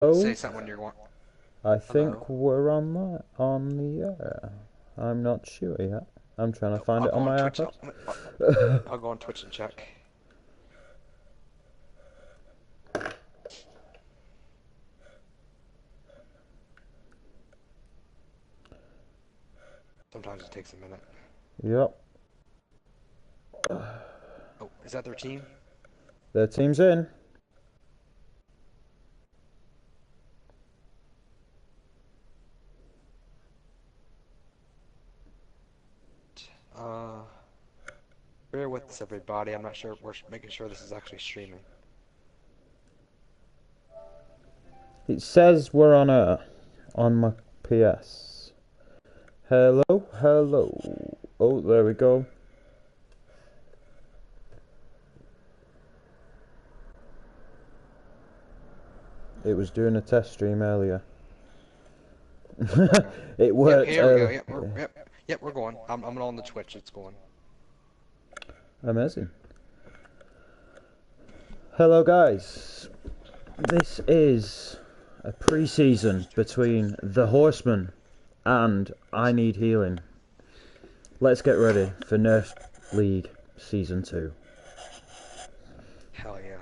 Say Oh, something when you're going. I think Hello. we're on the air. I'm not sure yet. I'm trying to Oh, find I'll it go on on my Twitch. iPad. I'll go on Twitch and check. Sometimes it takes a minute. Yep, Oh, is that their team? their team's in. Uh, Bear with us, everybody. I'm not sure. We're making sure this is actually streaming. It says we're on air on my PS. Hello, hello. Oh, there we go. It was doing a test stream earlier. Okay. It Yep, worked here we go. earlier. Yep, we're going. I'm on the Twitch. It's going. Amazing. Hello, guys. This is a pre-season between the Horsemen and I Need Healing. Let's get ready for Nerfed League Season 2. Hell yeah.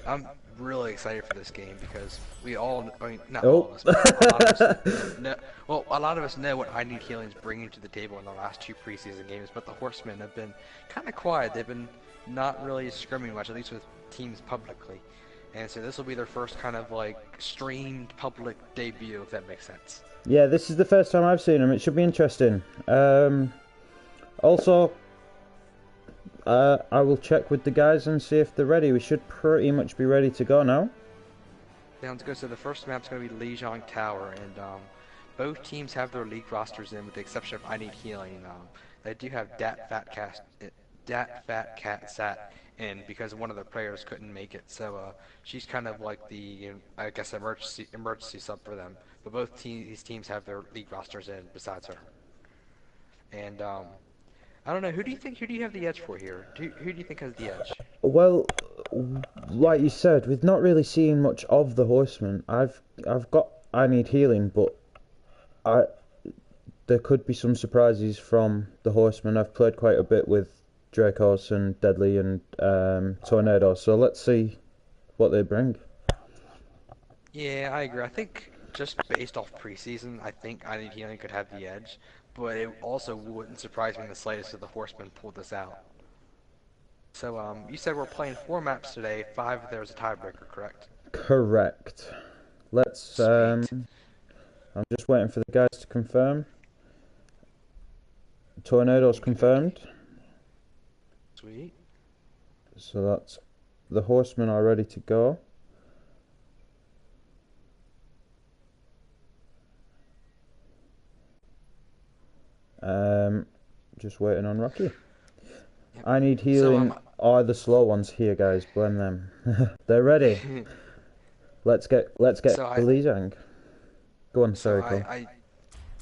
I'm really excited for this game because we all, I mean, not all Oh. of us, but a lot of us know, well, a lot of us know what I Need Healing's bringing to the table in the last two preseason games, but the Horsemen have been kind of quiet. They've been not really scrimming much, at least with teams publicly. And so this will be their first kind of like streamed public debut, if that makes sense. Yeah, this is the first time I've seen them. It should be interesting. Also, I will check with the guys and see if they're ready. We should pretty much be ready to go now. Sounds good. So the first map's going to be Lijiang Tower, and both teams have their league rosters in, with the exception of I Need Healing. They do have Dat Fat Cat Sat in because one of their players couldn't make it. So she's kind of like the, I guess, emergency sub for them. But these teams have their league rosters in besides her. And I don't know. Who do you have the edge for here? Who do you think has the edge? Well, like you said, we've not really seen much of the Horsemen. I've got I Need Healing, but I there could be some surprises from the Horsemen. I've played quite a bit with Dracos and Deadly and Tornado, so let's see what they bring. Yeah, I agree. I think just based off preseason, I think I Need Healing could have the edge, but it also wouldn't surprise me in the slightest if the Horsemen pulled this out. So, you said we're playing 4 maps today, 5 if there's a tiebreaker, correct? Correct. Let's. Sweet. I'm just waiting for the guys to confirm. Tornado's confirmed, Sweet. so that's the Horsemen are ready to go. Just waiting on Rocky. Yep. I Need Healing are the slow ones here, guys. Blame them. They're ready. Let's get So I, Lizang. Go on, so sorry, Cole.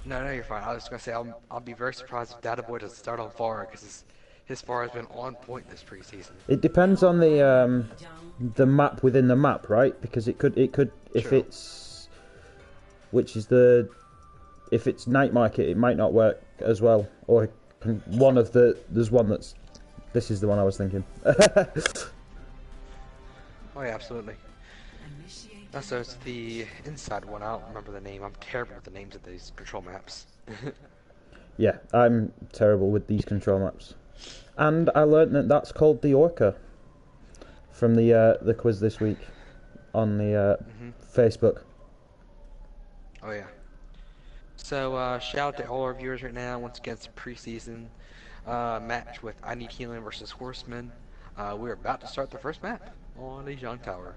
no, you're fine. I was just gonna say I'll be very surprised if Data Boy doesn't start on Far because his Far has been on point this preseason. It depends on the map within the map, right? Because it could if True. it's if it's night market, it might not work as well. Or there's one that's this is the one I was thinking. Oh yeah, absolutely. So it's the inside one. I don't remember the name. I'm terrible with the names of these control maps. Yeah, I'm terrible with these control maps. And I learned that that's called the Orca from the quiz this week on the Facebook. Oh yeah. So shout out to all our viewers right now. Once again, it's a preseason match with I Need Healing versus Horsemen. We're about to start the first map on Lijiang Tower.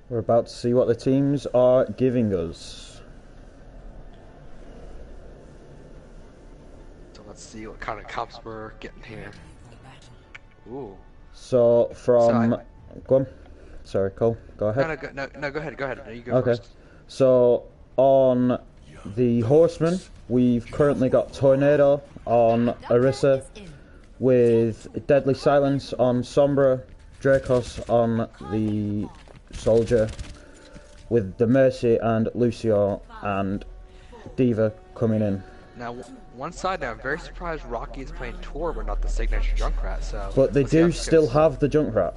We're about to see what the teams are giving us. So let's see what kind of comps we're getting here. Ooh. So from So go on. Sorry, Cole. Go ahead. No, go ahead. No, you go Okay. first. So on the Horsemen, we've currently got Tornado on Orisa, with Deadly Silence on Sombra, Dracos on the Soldier, with the Mercy and Lucio and Diva coming in. Now, one side now, I'm very surprised Rocky is playing Tor, but not the signature Junkrat. So, But they let's see how do this still goes. have the Junkrat.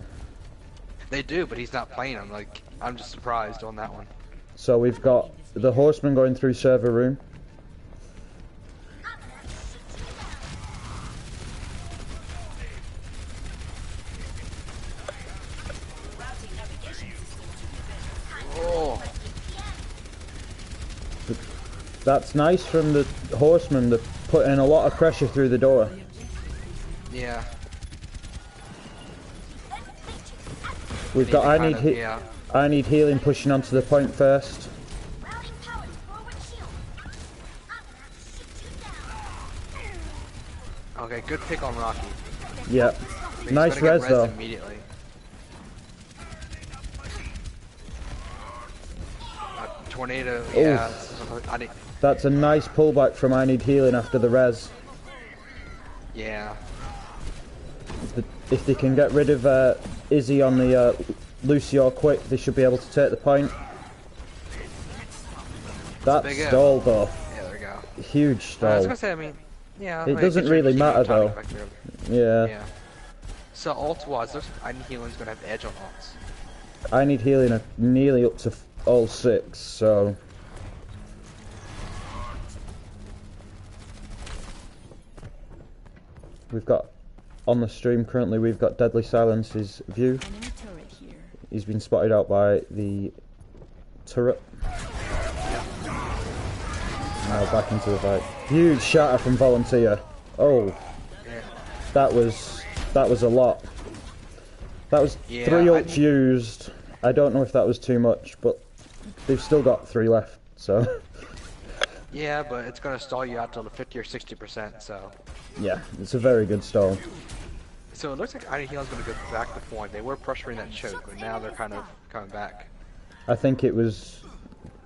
They do, but he's not playing him. Like, I'm just surprised on that one. So we've got the Horsemen going through server room. Oh, That's nice from the Horsemen. They're putting a lot of pressure through the door. yeah. We've got Yeah. I need healing pushing onto the point first. Okay, good pick on Rocky. Yeah. He's Nice gonna get res though. immediately. Tornado, yeah. I need, That's a nice pullback from I need healing after the res. yeah. If they can get rid of Izzy on the Lucio quick, they should be able to take the point. That big stall though. Yeah, there we go. Huge I was stall. gonna say, I mean, yeah. I It mean, doesn't gets your really keep matter, on talking though. back there. Yeah. Yeah. So ult-wise, looks like I need healing's gonna have edge on ults. I need healing nearly up to all 6, so... We've got, on the stream currently, we've got Deadly Silence's view. He's been spotted out by the turret. Now back into the fight. Huge shatter from Volunteer. Oh, Yeah. that was a lot. That was Yeah, 3 ults used. I don't know if that was too much, but they've still got 3 left, so... Yeah, but it's gonna stall you out till the 50 or 60%, so... Yeah, it's a very good stall. So it looks like I need healing's gonna go back to point. They were pressuring that choke, but now they're kind of coming back. I think it was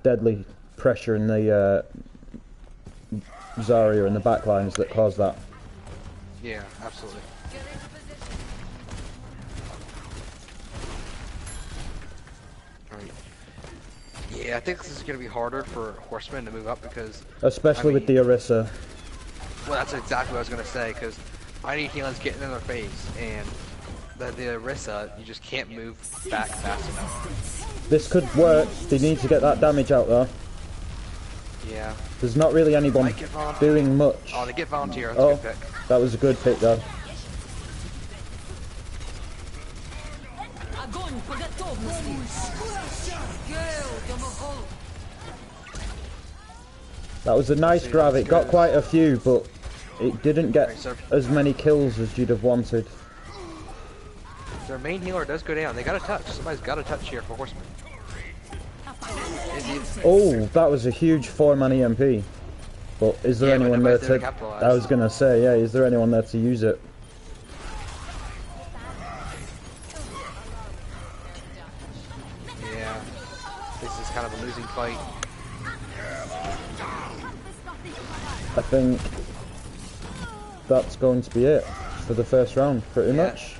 deadly pressure in the Zarya and the backlines that caused that. Yeah, absolutely. Alright. Yeah, I think this is gonna be harder for Horsemen to move up because... Especially with the Orisa. Well, that's exactly what I was gonna say, because I need healing's getting in their face, and the Orisa, you just can't move back fast enough. This could work. They need to get that damage out though. Yeah. There's not really anyone Might get Volunteer. doing much. Oh, they get Volunteer, that's Oh, a good pick. that was a good pick though. That was a nice grab. It got quite a few, but it didn't get as many kills as you'd have wanted. Their main healer does go down. They got a touch. Somebody's got a touch here for Horsemen. Oh, that was a huge 4-man EMP. But is there Yeah, but anyone there nobody's there to to... capitalize. I was gonna say, yeah, is there anyone there to use it? Yeah. This is kind of a losing fight. I think that's going to be it for the first round, pretty Yeah. much.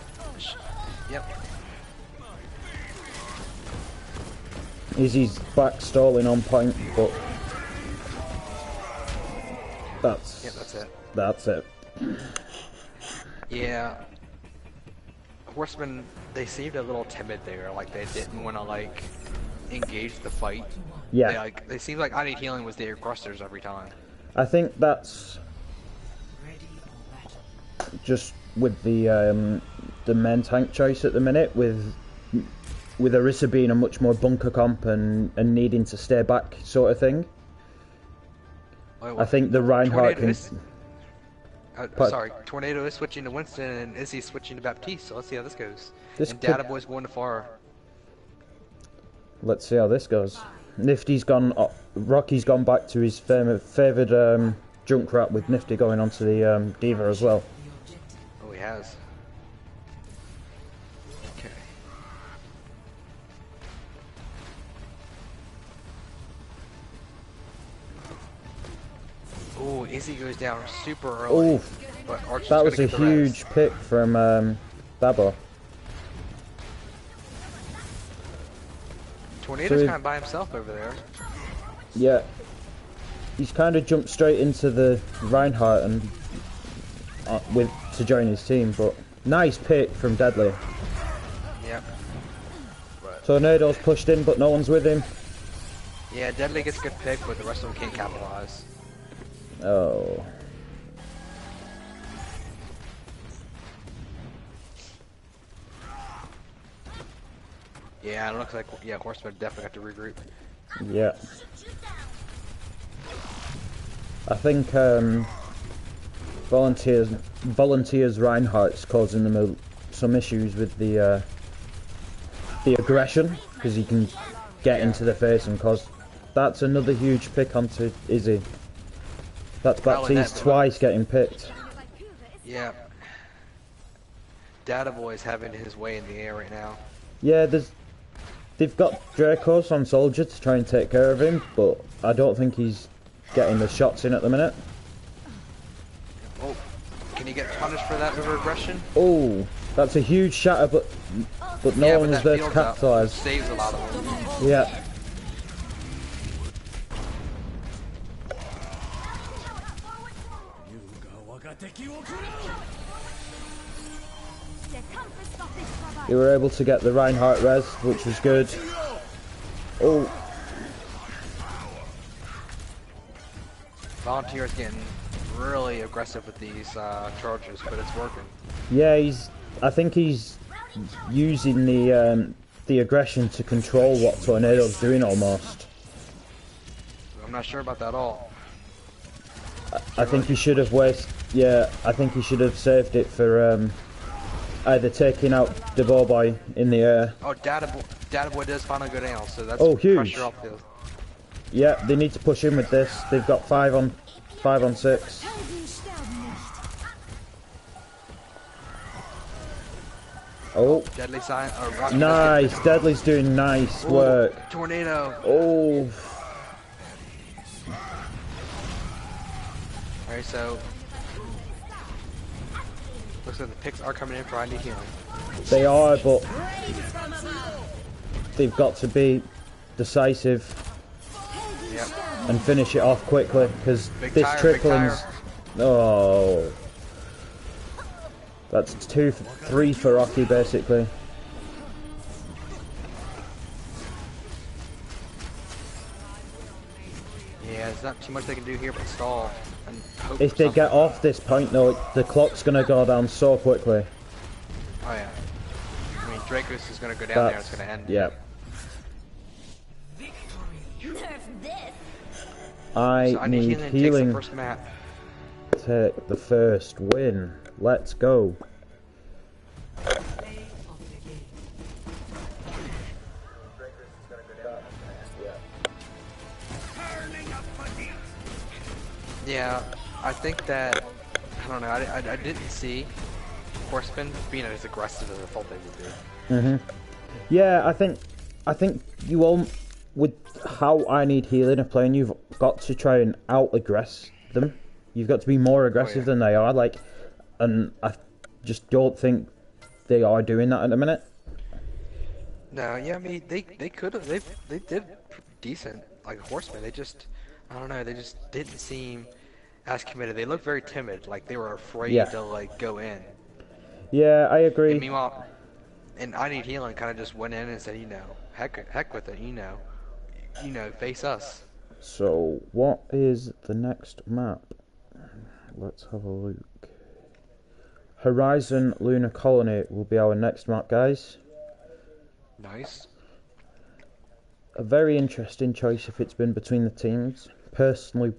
Yep. Izzy's back stalling on point, but that's Yep, that's it. that's it. Yeah. Horsemen, they seemed a little timid there. Like, they didn't want to, like, engage the fight. Yeah, They seemed like I Need Healing was their aggressors every time. I think that's just with the main tank choice at the minute, with Orisa being a much more bunker comp and needing to stay back sort of thing. I think the Reinhardt can... Sorry, Tornado is switching to Winston and Izzy switching to Baptiste, so let's see how this goes. This And could- Data Boy's going to far. Let's see how this goes. Nifty's gone... Rocky's gone back to his favoured Junkrat, with Nifty going onto the Diva as well. Oh, he has. Okay. Oh, Izzy goes down super early. Oh, But Archer's that gonna was a get the res. huge pick from Dabo. Tornado Tornado's kind of by himself over there. Yeah. He's kind of jumped straight into the Reinhardt and to join his team, but nice pick from Deadly. Yep. Tornado's pushed in, but no one's with him. Yeah, Deadly gets a good pick, but the rest of them can't capitalize. Oh. Yeah, it looks like Horsemen definitely got to regroup. Yeah. I think Volunteers Reinhardt's causing them some issues with the aggression, because he can get into the face and cause. That's another huge pick onto Izzy. That's Baptiste twice getting picked. Yeah. Data Boy's having his way in the air right now. Yeah, they've got Dracos on Soldier to try and take care of him, but I don't think he's getting the shots in at the minute. Oh, can he get punished for that over aggression? Oh, that's a huge shatter, but no one was there to capitalise. Saves a lot of them. Yeah. They were able to get the Reinhardt res, which was good. Oh. Volunteer's getting really aggressive with these charges, but it's working. Yeah, I think he's using the aggression to control what Tornado's doing almost. I'm not sure about that at all. I think he should have I think he should have saved it for either taking out the ball boy in the air. Oh, Data Boy does finally go down, so that's huge pressure off the. Yeah, they need to push in with this. They've got 5 on 6. Oh, Deadly sign. nice. Deadly's doing nice work. Tornado. Oh. Alright, so looks like the picks are coming in for I Need Healing. They are, but they've got to be decisive. Yep. And finish it off quickly, because this trippling's. Oh. That's 3 for Rocky, basically. Yeah, there's not too much they can do here but stall. And hope if they get off this point, though, the clock's going to go down so quickly. Oh, yeah. I mean, Dracos is going to go down there and it's going to end. Yeah. I need healing. First map. Take the first win. Let's go. Yeah, I think that I don't know. I didn't see Horsemen being as aggressive as I thought they would be. Yeah, I think you won't. With how I Need Healing are playing, you've got to try and out-aggress them. You've got to be more aggressive than they are. And I just don't think they are doing that at the minute. No, yeah, I mean they could have they did decent like Horsemen. They just I don't know. They just didn't seem as committed. They looked very timid, like they were afraid to go in. Yeah, I agree. And meanwhile, and I Need Healing kind of just went in and said, heck with it, face us. So, what is the next map? Let's have a look. Horizon Lunar Colony will be our next map, guys. Nice. A very interesting choice if it's been between the teams. Personally,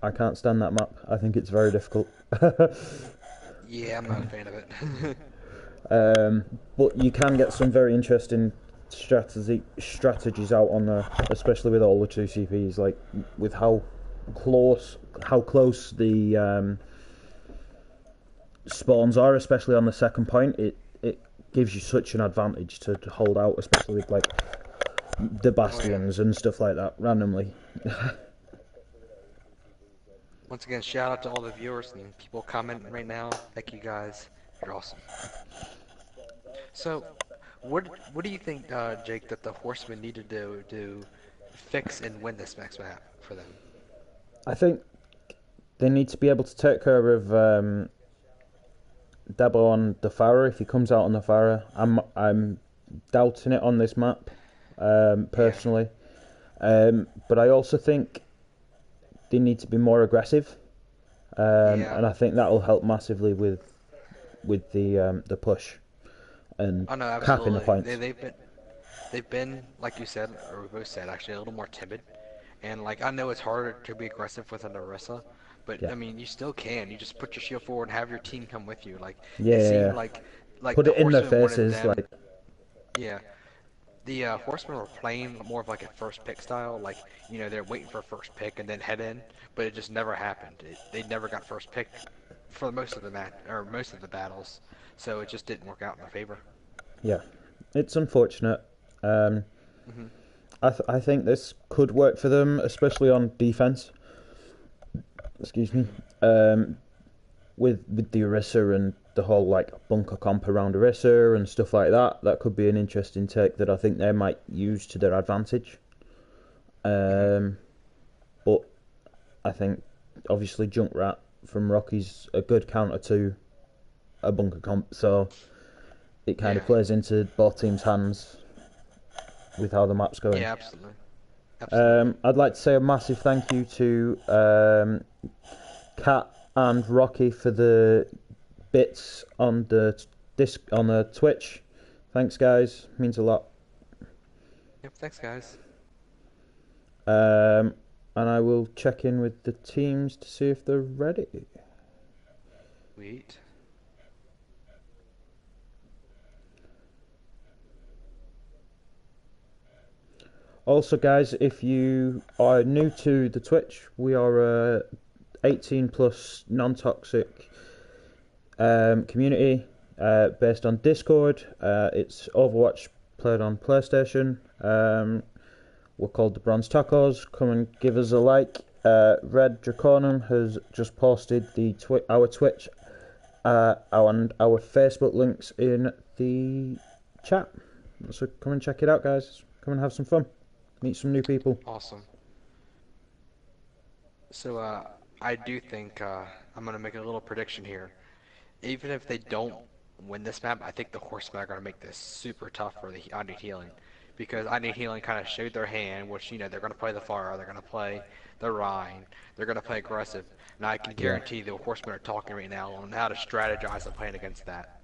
I can't stand that map. I think it's very difficult. Yeah, I'm not a fan of it. But you can get some very interesting strategies out on there, especially with all the 2 CPs, like with how close the spawns are, especially on the second point. It gives you such an advantage to hold out, especially with like the bastions and stuff like that randomly. Once again, shout out to all the viewers and people commenting right now. Thank you guys. You're awesome. So, What do you think, Jake, that the Horsemen need to do to fix and win this next map for them? I think they need to be able to take care of Debo on the Farah if he comes out on the Farah. I'm doubting it on this map, personally. But I also think they need to be more aggressive, and I think that will help massively with the push and Oh no, capping the absolutely. points. They've been like you said, or we both said actually a little more timid. And like I know it's harder to be aggressive with an Orisa, but Yeah, I mean you still can. You just put your shield forward and have your team come with you. Like yeah, it yeah, seemed yeah. like Put the it in their Horsemen wanted faces, them. like Yeah, the Horsemen were playing more of like a first pick style. Like they're waiting for a first pick and then head in, but it just never happened. They never got first pick for most of the match or most of the battles, so it just didn't work out in their favor. yeah. It's unfortunate. Um, Hmm. I think this could work for them, especially on defense. Excuse me. With the Orisa and the whole like bunker comp around Orisa and stuff like that, that could be an interesting take that I think they might use to their advantage. But I think obviously Junkrat from Rocky's a good counter to a bunker comp, so it kind of Yeah, plays into both teams' hands with how the map's going. yeah, absolutely, absolutely. I'd like to say a massive thank you to Kat and Rocky for the bits on the Twitch. Thanks, guys. Means a lot. Yep, thanks guys. And I will check in with the teams to see if they're ready. Sweet. Also, guys, if you are new to the Twitch, we are 18 plus non-toxic community based on Discord. It's Overwatch played on PlayStation. We're called the Bronze Tacos. Come and give us a like. Red Draconum has just posted our Twitch and our Facebook links in the chat. So come and check it out, guys. Come and have some fun. Meet some new people. Awesome. So I do think I'm gonna make a little prediction here. Even if they don't win this map, I think the Horsemen are gonna make this super tough for the I Need Healing, because I Need Healing kind of showed their hand, which they're gonna play the Fire, they're gonna play the Rhine, they're gonna play aggressive, and I can Yeah. guarantee the Horsemen are talking right now on how to strategize and playing against that.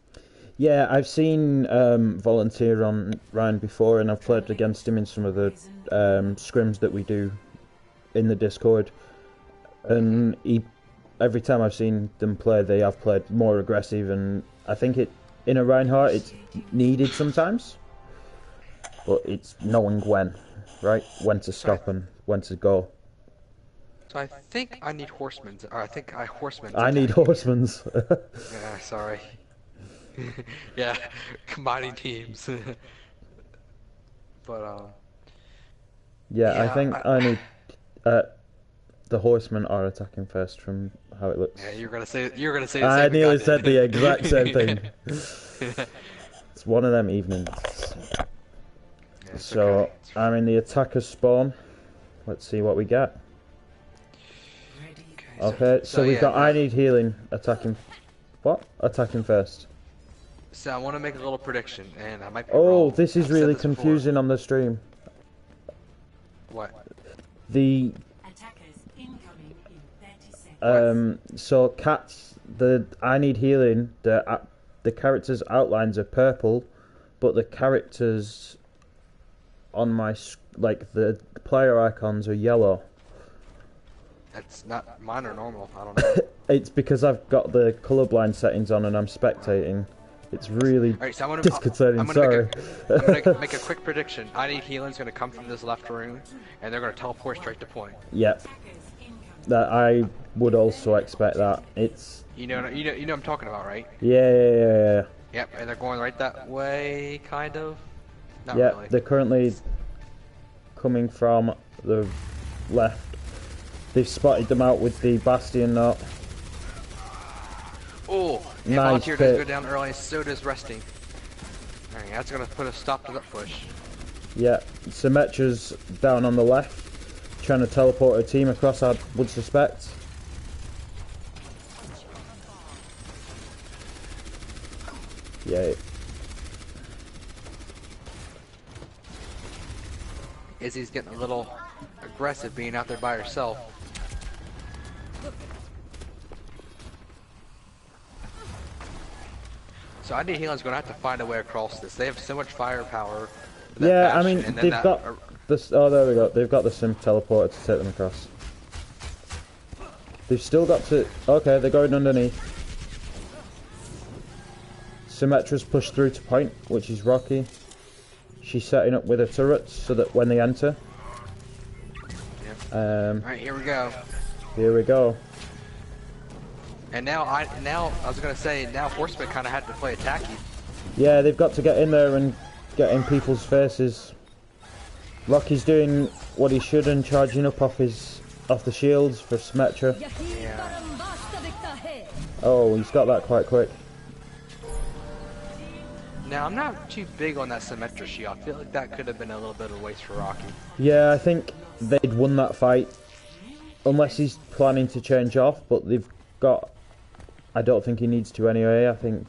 Yeah, I've seen Volunteer on Ryan before, and I've played against him in some of the scrims that we do in the Discord. And every time I've seen them play, they have played more aggressive, and I think in a Reinhardt it's needed sometimes, but it's knowing when, right? When to stop and when to go. So I think I need Horsemen, or I think Horsemen. I need Horsemen's. Yeah, sorry. Yeah, combining teams. But Yeah, I yeah, think I need. The Horsemen are attacking first from how it looks. yeah, you're gonna say the I same thing nearly did. said the exact same thing. It's one of them evenings. Yeah, it's So okay. I'm in the attackers spawn. Let's see what we get. Okay, so we've yeah, got I need healing attacking. What? Attacking first. So I want to make a little prediction, and I might be Oh, wrong. this is I've said really this before. confusing on the stream. What? The Attackers incoming in 30 seconds. so cats the I need healing. The characters' outlines are purple, but the characters on my the player icons are yellow. That's not mine or normal. I don't know. It's because I've got the colorblind settings on and I'm spectating. It's really All right, so disconcerting. I'm Sorry. I'm gonna make a quick prediction. I need healing's gonna come from this left room, and they're gonna teleport straight to point. Yep. That I would also expect that. It's You know what I'm talking about, right? yeah. Yep, and they're going right that way, kind of. Not Yeah, really. they're currently coming from the left. They've spotted them out with the Bastion knot. Oh, and Nice Volunteer does pick. go down early, and so does Resting. There you Yeah, that's gonna put a stop to that push. Yeah, Symmetra's down on the left, trying to teleport her team across, I would suspect. Yeah. Izzy's getting a little aggressive being out there by herself. So I need Healing's gonna have to find a way across this. They have so much firepower. Yeah, I mean, they've got this. Oh, there we go. They've got the Sim teleporter to take them across. They've still got to. Okay, they're going underneath. Symmetra's pushed through to point, which is rocky. She's setting up with her turrets so that when they enter. Yep. Alright, here we go. Here we go. And now I was gonna say now Horsemen kind of had to play attacky. Yeah, they've got to get in there and get in people's faces. Rocky's doing what he should and charging up off the shields for Symmetra. Yeah. Oh, he's got that quite quick. Now I'm not too big on that Symmetra shield. I feel like that could have been a little bit of a waste for Rocky. Yeah, I think they'd won that fight. Unless he's planning to change off, but they've got... I don't think he needs to anyway. I think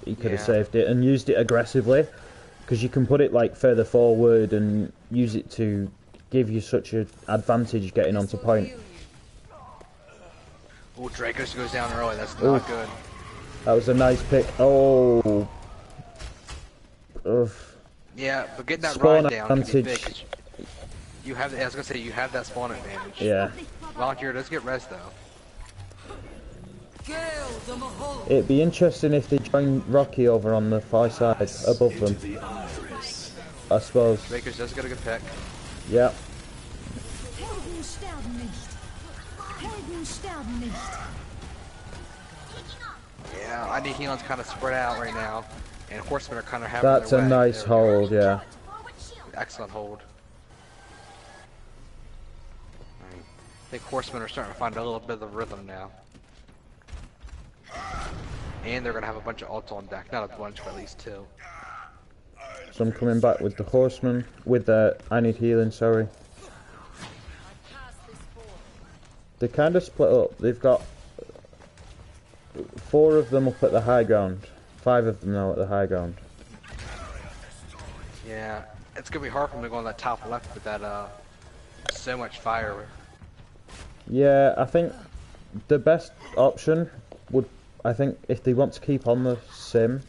he could have saved it and used it aggressively. Because you can put it like further forward and use it to give you such an advantage getting onto point. Oh, Dracos goes down early. That's not good. That was a nice pick. Oh. Ugh. Yeah, but getting that Spawn ride down can be big. advantage. You have, I was gonna say, you have that spawn advantage. Yeah. Volunteer does get res though. It'd be interesting if they join Rocky over on the far side above them. I suppose. Dracos does get a good pick. Yeah. Yeah, I need Healing's kind of spread out right now, and Horsemen are kind of having That's their a way. nice hold, yeah. Excellent hold. Right. I think Horsemen are starting to find a little bit of the rhythm now. And they're going to have a bunch of ults on deck. Not a bunch, but at least two. So I'm coming back with the Horsemen, with the I need healing, sorry. They kind of split up. They've got 4 of them up at the high ground. 5 of them now at the high ground. Yeah, it's going to be hard for them to go on that top left with that, so much fire. Yeah, I think the best option would, I think, if they want to keep on the sim,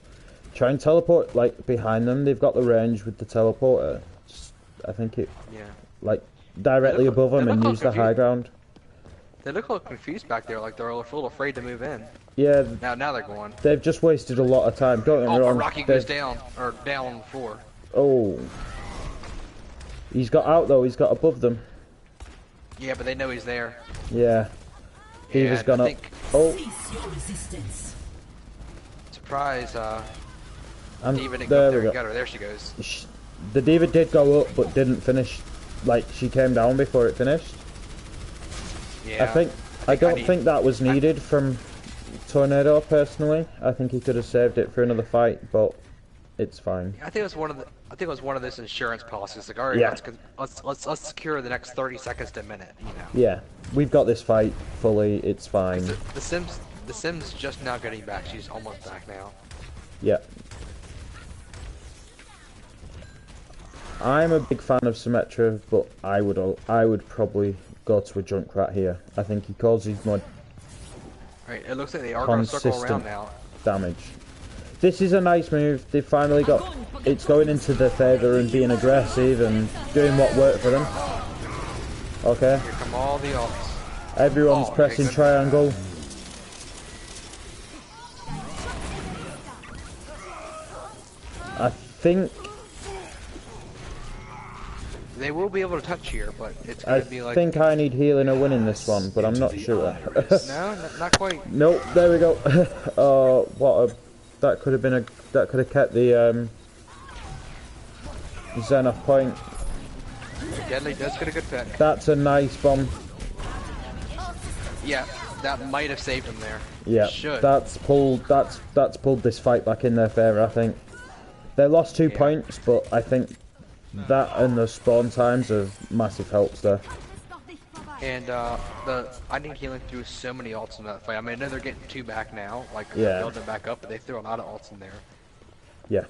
try and teleport, like, behind them. They've got the range with the teleporter. I think it, like, directly above them and use the high ground. They look a little confused back there, like they're a little afraid to move in. Yeah. Now they're going. They've just wasted a lot of time. Don't get me wrong. Rocky goes down, or down on the floor. Oh. He's got out though. He's got above them. Yeah, but they know he's there. Yeah. Diva's gone up. Oh. Surprise, Diva didn't there go we and go. get her. There she goes. The Diva did go up, but didn't finish. Like, she came down before it finished. Yeah. I don't think that was needed from Tornado personally. I think he could have saved it for another fight, but it's fine. I think it was one of those insurance policies. Like, all right, let's secure the next 30 seconds to a minute. You know. Yeah, we've got this fight fully. It's fine. The Sim's just now getting back. She's almost back now. Yeah. I'm a big fan of Symmetra, but I would probably go to a Junkrat here. I think he causes more Right, it looks like they are going to circle around now. Damage. This is a nice move. They've finally got it's going into their favour and being aggressive and doing what worked for them. Okay. Here come all the ults. Everyone's pressing triangle. I think they will be able to touch here, but it's going to be like... I think I need healing or winning this one, but I'm not sure. No, not quite. Nope, there we go. That could have been that could have kept the Zen off point. Deadly does get a good pick. That's a nice bomb. Yeah, that might have saved him there. Yeah, Should. that's pulled this fight back in their favour, I think. They lost 2 Yeah. points, but I think that and the spawn times are massive helps there. And I need healing through so many ults in that fight. I mean, I know they're getting 2 back now, like Yeah. they're building back up, but they threw a lot of ults in there. Yeah.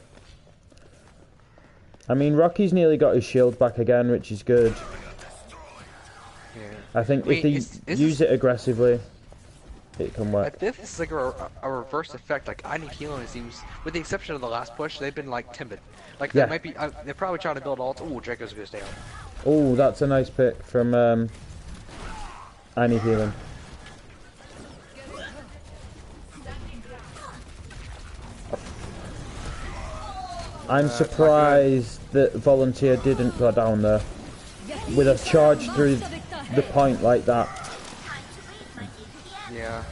I mean, Rocky's nearly got his shield back again, which is good. Yeah. I think I mean, if they use it aggressively, it can I work. think this is like a reverse effect. Like I need healing seems, with the exception of the last push, they've been like timid. Like Yeah. they might be, they're probably trying to build ults. Ooh, Draco's goes down. Oh, that's a nice pick from I need healing. I'm surprised that Volunteer didn't go down there with a charge through the point like that. Yeah.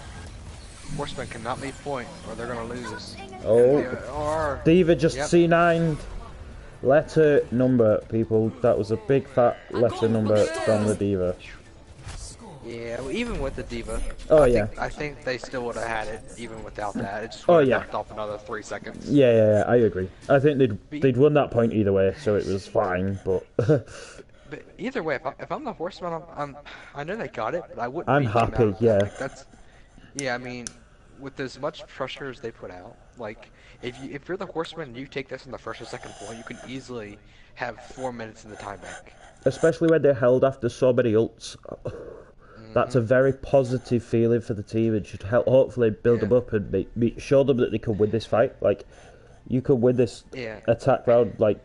Horsemen cannot leave point, or they're gonna lose. Oh, Or Diva just Yep. C9'd. Letter number, people. That was a big fat letter number from the Diva. yeah, well, even with the Diva. Oh, I yeah. Think, I think they still would have had it even without that. It just Oh, would have yeah. knocked off another 3 seconds. Yeah, I agree. I think they'd won that point either way, so it was fine. But But either way, if I'm the Horseman, I know they got it, but I wouldn't. I'm beat them happy, out. yeah. Like, that's. Yeah, I mean, with as much pressure as they put out, like if you're the Horseman and you take this in the first or second point, you can easily have 4 minutes in the time bank. especially when they're held after so many ults, that's a very positive feeling for the team. It should help, hopefully build them up and show them that they can win this fight. Like, you could win this Yeah. attack round. Like,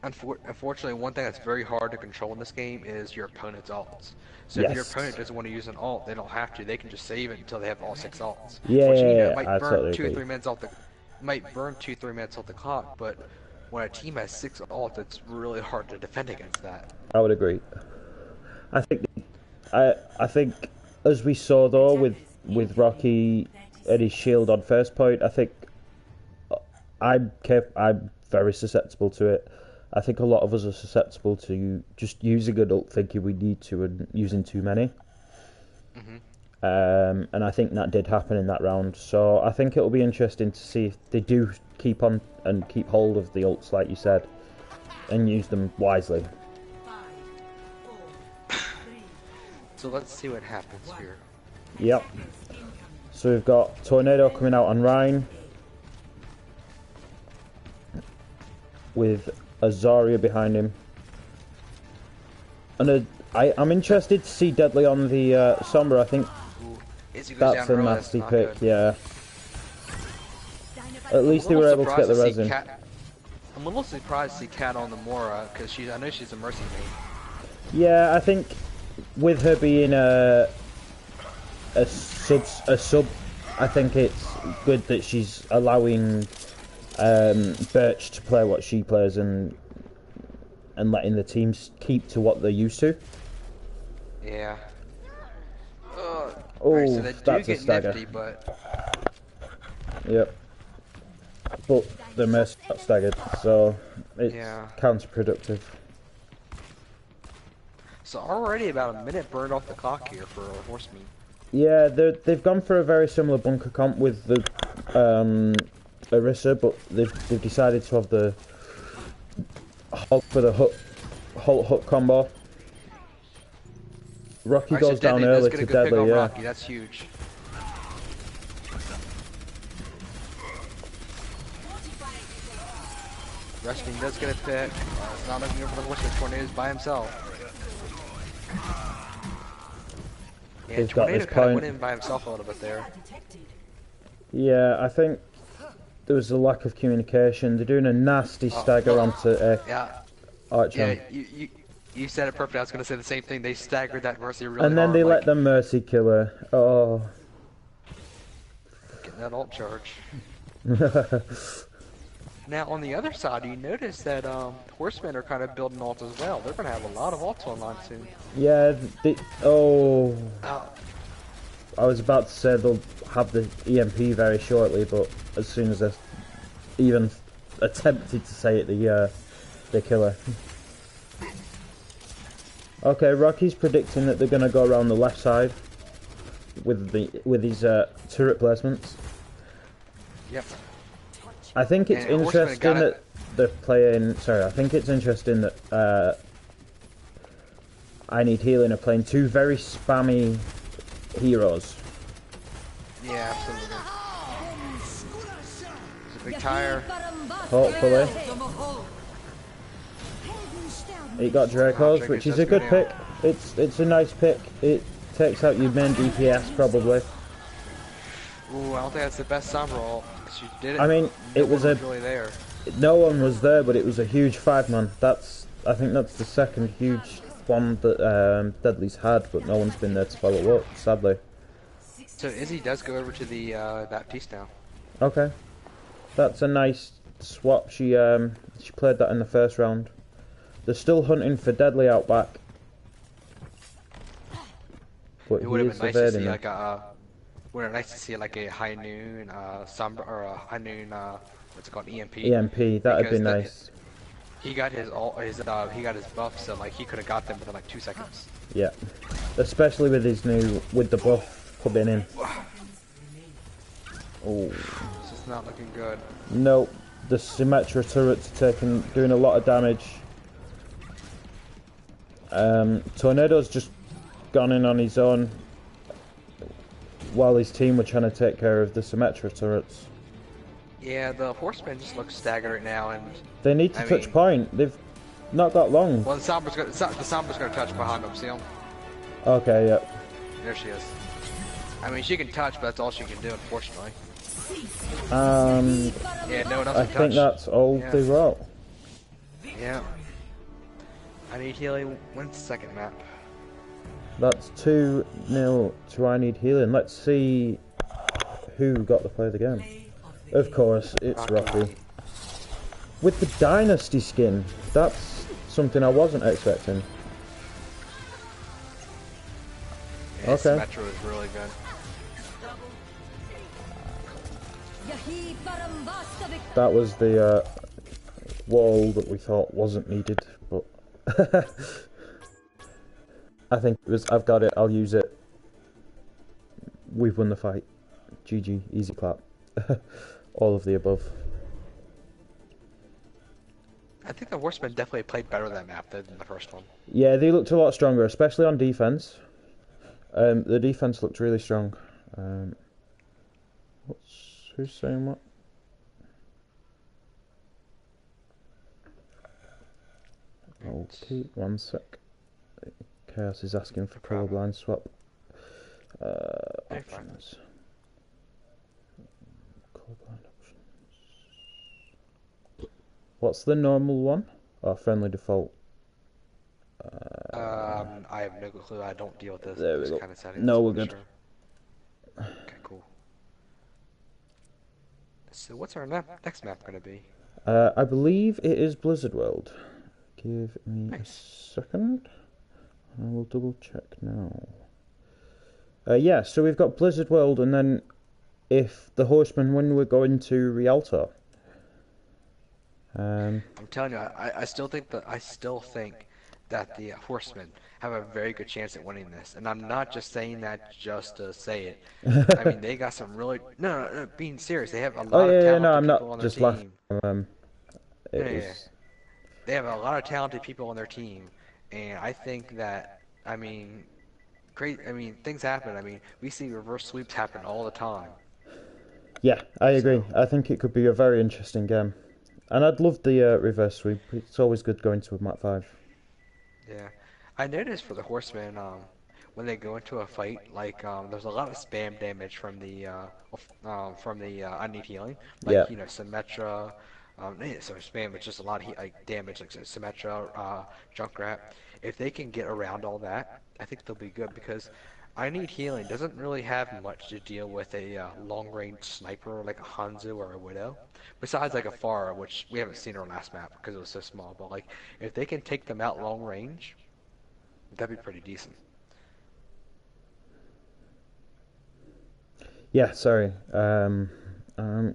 Unfortunately, one thing that's very hard to control in this game is your opponent's ults. So if your Yes. opponent doesn't want to use an ult, they don't have to. They can just save it until they have all 6 ults. Yeah, Which, yeah, might I burn totally 2 or agree. 3 minutes off the, might burn 2-3 minutes off the clock. But when a team has 6 ults, it's really hard to defend against that. I would agree. I think as we saw though with Rocky and his shield on first point, I think I'm very susceptible to it. I think a lot of us are susceptible to just using an ult thinking we need to and using too many. And I think that did happen in that round. So I think it'll be interesting to see if they do keep on and keep hold of the ults like you said and use them wisely. So let's see what happens here. Yep. So we've got Tornado coming out on Rhine with a Zarya behind him. And I'm interested to see Deadly on the Sombra. I think Ooh, Izzy goes that's down a early, nasty not pick, good. yeah. At least they I'm a were little able to get the surprised resin. I'm a little surprised to see Cat on the Mora, because I know she's a Mercy main. Yeah, I think with her being a sub, I think it's good that she's allowing Birch to play what she plays and letting the teams keep to what they're used to. Yeah. Oh, Alright, so they do that's a get stagger. nifty, but Yep. But the Mercy got staggered, so it's Yeah. counterproductive. so already about a minute burned off the clock here for Horsemen. Yeah, they've gone for a very similar bunker comp with the Orisa, but they've decided to have the Hulk for the hook combo. Rocky Alright, so goes down Deadly does early get to a good pick Deadly, on yeah. Rocky, that's huge. Resting does get a pick. It's not looking over the Horseman. Tornado's by himself. Yeah, He's got Tornado this kind of point. went in by himself a little bit there. Yeah, I think there was a lack of communication. They're doing a nasty stagger onto Yeah, Archon. yeah, you said it perfectly. I was going to say the same thing. They staggered that Mercy really And then hard, they like, let the Mercy kill her. Oh. getting that ult charge. Now, on the other side, you notice that Horsemen are kind of building ults as well. They're going to have a lot of ults online soon. Yeah, oh. Oh, I was about to say they'll have the EMP very shortly, but as soon as they even attempted to say it, they kill her. Okay, Rocky's predicting that they're going to go around the left side with his turret placements. yep. I think it's And Horsemen interesting got that they're playing. Sorry, I think it's interesting that I Need Healing are playing two very spammy heroes. Yeah, absolutely. There's a big tire. Hopefully, he got Dracos, Dracos which is does a go good down. pick. It's a nice pick. It takes out your main DPS probably. Ooh, I don't think that's the best Sombra ult. She did it. I mean, no it was one a. really there. No one was there, but it was a huge 5-man. I think that's the second huge one that Deadly's had, but no one's been there to follow up, sadly. So Izzy does go over to the Baptiste now. Okay, that's a nice swap. She played that in the first round. They're still hunting for Deadly out back, but It he would have is been nice to see evading them. like a. Would have been nice to see like a high noon Sombra or a high noon what's it called EMP. EMP, that'd be Because nice. He got his he got his buff, so like he could have got them within like 2 seconds. Yeah, especially with the buff coming in. Oh. It's just not looking good. No, the Symmetra turrets are doing a lot of damage. Tornado's just gone in on his own while his team were trying to take care of the Symmetra turrets. Yeah, the Horsemen just look staggered right now, and They need to touch point. They've not got long. well, the Sombra's gonna touch behind them. See him? Okay, yeah. There she is. I mean, she can touch, but that's all she can do, unfortunately. Yeah, no one else I can think touch. that's all Yeah. they wrote. Yeah. I Need Healing wins the second map. That's 2-0 to I Need Healing. Let's see who got the play of the game. Of course, it's Rocky. With the Dynasty skin, that's something I wasn't expecting. Yeah, Okay. Metro is really good. That was the wall that we thought wasn't needed, but I think it was. I've got it. I'll use it. We've won the fight. GG. Easy clap. All of the above. I think the Horsemen definitely played better that map than the first one. Yeah, they looked a lot stronger, especially on defense. The defense looked really strong. Who's saying what? Okay, 1 sec. Chaos is asking for colorblind swap. Options. Colorblind options. What's the normal one? Oh, friendly default. I have no clue. I don't deal with this. There we go. Kind of settings, No, so we're I'm good. sure. Okay, cool. So what's our next map going to be? I believe it is Blizzard World. Give me a second. I will double check now. Yeah, so we've got Blizzard World, and then if the Horsemen win, we're going to Rialto. I'm telling you, I still think that the Horsemen have a very good chance at winning this, and I'm not just saying that just to say it. I mean, they got some really no. Being serious, they have a lot of talented I'm people not on their just team. laughing. Yeah. They have a lot of talented people on their team, and I think that things happen. I mean, we see reverse sweeps happen all the time. Yeah, I agree. I think it could be a very interesting game. And I'd love the reverse sweep. It's always good going to a map 5. Yeah, I noticed for the Horsemen, when they go into a fight, like there's a lot of spam damage from the I Need Healing, like Yeah. Symmetra. So spam, it's just a lot of damage, like Symmetra, Junkrat. If they can get around all that, I think they'll be good because I Need Healing doesn't really have much to deal with a long-range sniper like a Hanzo or a Widow, besides like a Pharah, which we haven't seen her last map because it was so small. But like, if they can take them out long range, that'd be pretty decent. Yeah, sorry. I know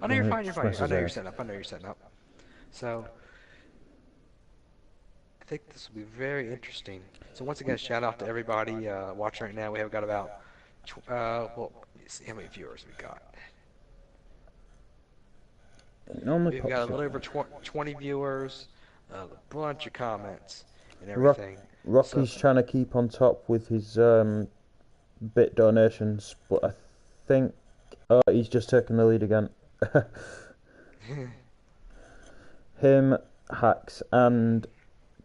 you're fine. You're fine. I know you're setting up. So I think this will be very interesting. So once again, shout out to everybody watching right now. We have got about well, let me see how many viewers we got. It normally We've pops got a up. little over 20 viewers, a bunch of comments, and Rock, everything. So, Rocky's trying to keep on top with his bit donations, but I think he's just taken the lead again. Him, Hacks, and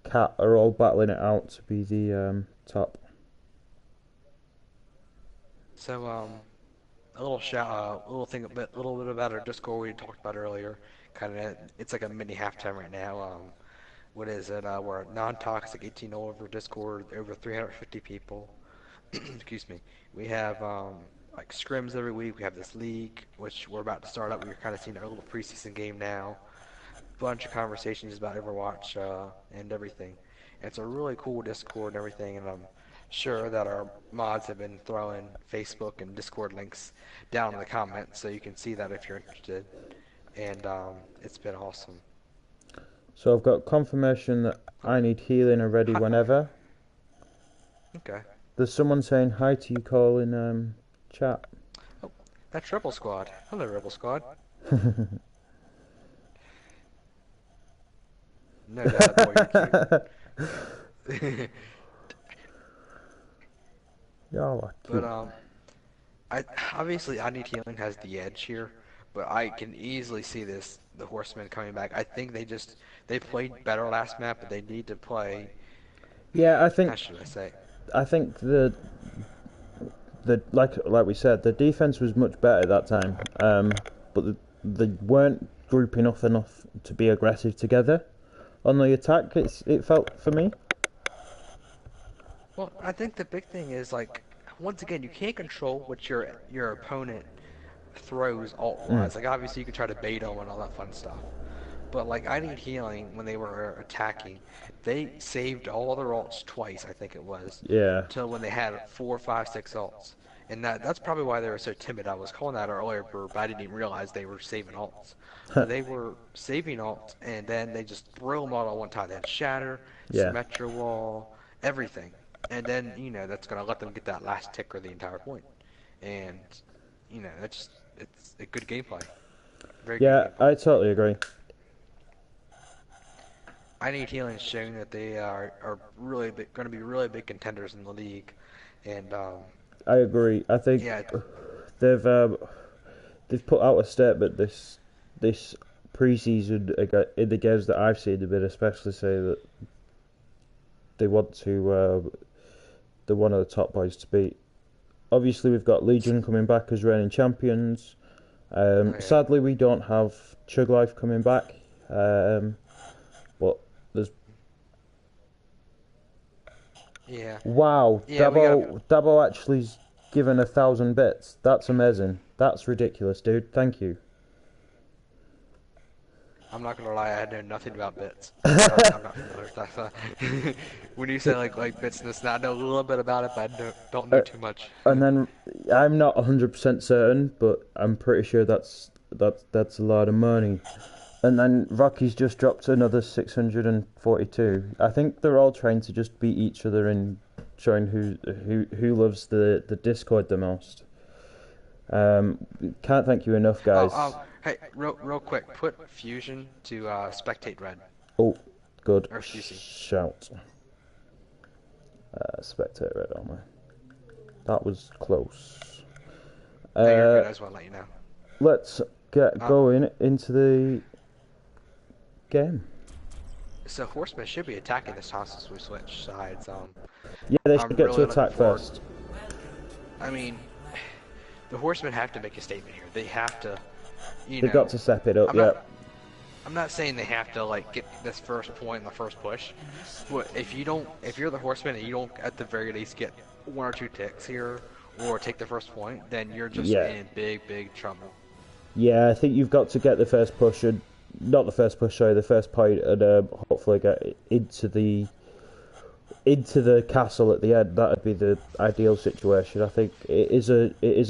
Cat are all battling it out to be the top. so a little little bit about our Discord we talked about earlier. Kind of, it's like a mini halftime right now. What is it? We're non-toxic 18 over Discord, over 350 people. Excuse me. We have like scrims every week. We have this league, which we're about to start up. We're kind of seeing our little preseason game now. Bunch of conversations about Overwatch and everything. And it's a really cool Discord and everything. And I'm sure that our mods have been throwing Facebook and Discord links down in the comments, so you can see that if you're interested. And it's been awesome. So I've got confirmation that I need healing already Hi. whenever. Okay. There's someone saying hi to you, Cole, in chat. Oh, that's Rebel Squad. Hello, Rebel Squad. No doubt, boy, you're cute. Y'all are cute. But I need healing has the edge here, but I can easily see the Horsemen coming back. I think they played better last map, but they need to play. Yeah, How should I say? I think the like we said, the defense was much better that time. But they weren't grouping enough to be aggressive together. On the attack, it felt for me. Well, I think the big thing is like once again, you can't control what your opponent throws alt-wise. Like obviously you can try to bait them and all that fun stuff. But like I need healing when they were attacking. They saved all their ults twice, I think it was. Yeah. Till when they had 4, 5, 6 ults. And that's probably why they were so timid. I was calling that earlier, but I didn't even realize they were saving ults. But they were saving ults, and then they just threw them all at one time. They had Shatter, Yeah. Symmetra Wall, everything. And then, that's going to let them get that last tick or the entire point. And, it's a good gameplay. Very good Yeah, gameplay. I totally agree. I need healing showing that they are really going to be really big contenders in the league. And, I agree. I think yeah, they've put out a statement this preseason in the games that I've seen a bit, especially say that they want to they're one of the top boys to beat. Obviously, we've got Legion coming back as reigning champions. yeah. Sadly, we don't have Chug Life coming back, but there's Yeah. wow, Yeah, Dabo actually's given 1,000 bits. That's amazing. That's ridiculous, dude. Thank you. I'm not gonna lie, I know nothing about bits. I'm not familiar with that. When you say like bits and this, I know a little bit about it, but I don't know too much. And then I'm not 100% certain, but I'm pretty sure that's a lot of money. And then Rocky's just dropped another 642. I think they're all trying to just beat each other and showing who loves the Discord the most. Can't thank you enough, guys. Hey, real quick, put Fusion to spectate red. Oh, good Or Fusion. shout. Spectate red armor. That was close. No, you're good, I just want to let you know. Let's get going into the game. So Horsemen should be attacking this time since we switched sides. Yeah, they should I'm get really to attack looking forward- first. I mean, the Horsemen have to make a statement here. They have to, They've got to step it up, I'm not saying they have to like get this first point in the first push, but if you're the Horsemen and you don't at the very least get 1 or 2 ticks here or take the first point, then you're just in big trouble. Yeah, I think you've got to get the first push, and not the first push, sorry, the first point, and hopefully get into the castle at the end. That would be the ideal situation. I think it is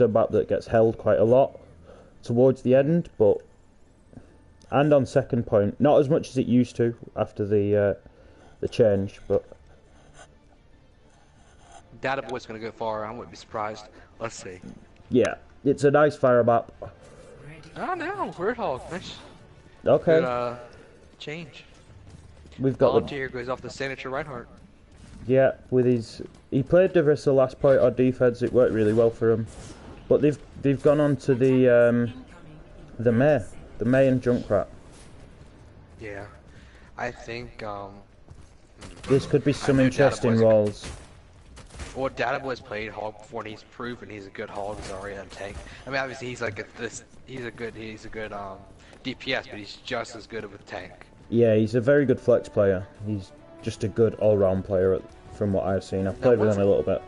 a map that gets held quite a lot towards the end, and on second point, not as much as it used to after the change, but Data Boy's gonna go far. I wouldn't be surprised. Let's see. yeah, it's a nice fire map. Oh no, Roadhog, nice. Okay. Good, change. We've got the Volunteer goes off the signature Reinhardt. yeah with his. He played Divisa last point on defense. It worked really well for him. But they've gone on to the May and Junkrat. Yeah, I think This could be some know interesting Databoy's roles. well, Databoy's played Hog before, and he's proven he's a good Hog. He's already a tank. I mean, obviously he's like he's a good DPS, but he's just as good of a tank. Yeah, he's a very good flex player. He's just a good all-round player from what I've seen. I've played with him a little bit.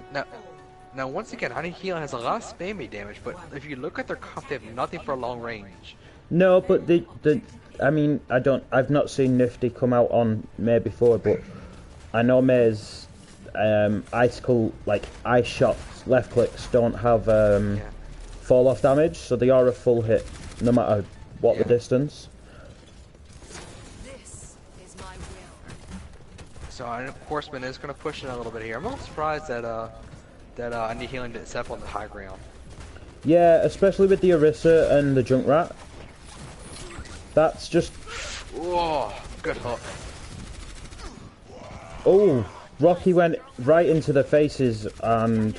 Now, once again, Honey Healing has a lot of spammy damage, but if you look at their comp, they have nothing for long range. No, but I mean, I've not seen Nifty come out on May before, but I know May's icicle, like ice shots, left clicks don't have fall off damage, so they are a full hit no matter what the distance. This is my will. So Horseman is going to push in a little bit here. I'm a little surprised that Honey Healing didn't set up on the high ground. Yeah, especially with the Orisa and the Junkrat. That's just... Whoa, good hook. Oh, Rocky went right into the faces and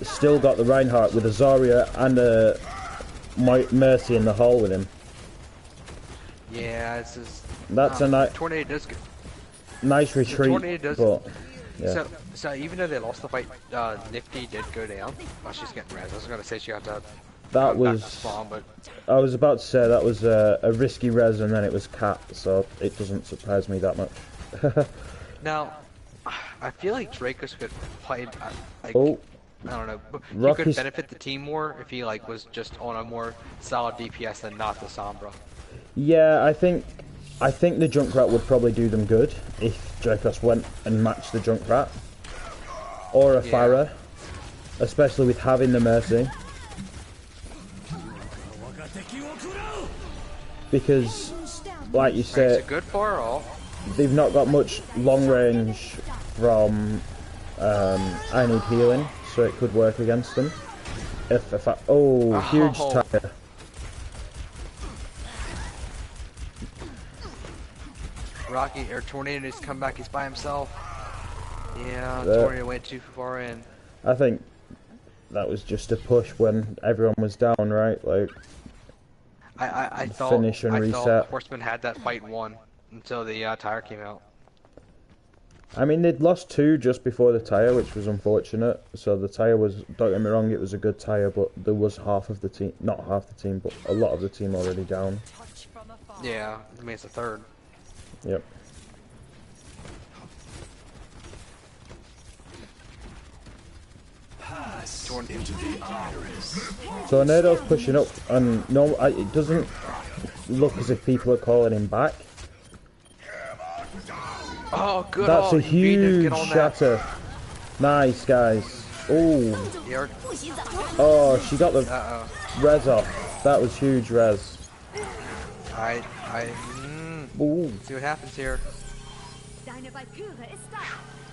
still got the Reinhardt with a Zarya and a Mercy in the hole with him. Yeah, this is... That's a nice... Tornado does good. Nice retreat, but... Yeah. So even though they lost the fight, Nifty did go down. Oh, she's getting res. I was going to say she got to... That was... Spawn, but... I was about to say that was a risky res and then it was cat, so it doesn't surprise me that much. Now, I feel like Dracos could play, like, Oh, I don't know, but he Rocky's- could benefit the team more if he like was just on a more solid DPS than not the Sombra. yeah, I think the Junkrat would probably do them good if Dracos went and matched the Junkrat. Or a Yeah. Pharah, especially with having the Mercy. Because, like you Right, said, so good far off. they've not got much long range from I Need Healing, so it could work against them. If I, oh, huge tire. Rocky or Tornado needs to come back. He's by himself. Yeah, Yeah. Tornado went too far in. I think that was just a push when everyone was down, right? Like, I thought Finish and I reset. thought Horseman had that fight won until the tire came out. I mean, they'd lost 2 just before the tyre, which was unfortunate. So the tyre was, don't get me wrong, it was a good tyre, but there was half of the team, not half the team, but a lot of the team already down. Touch from afar. Yeah, I mean it's a third. Yep. Tornado's pushing up, and no, it doesn't look as if people are calling him back. Oh, good. That's a you beat him. huge Get on that. shatter. Nice, guys. Oh, Yeah, oh, she got the uh-oh. res off. That was huge res. Ooh, See what happens here.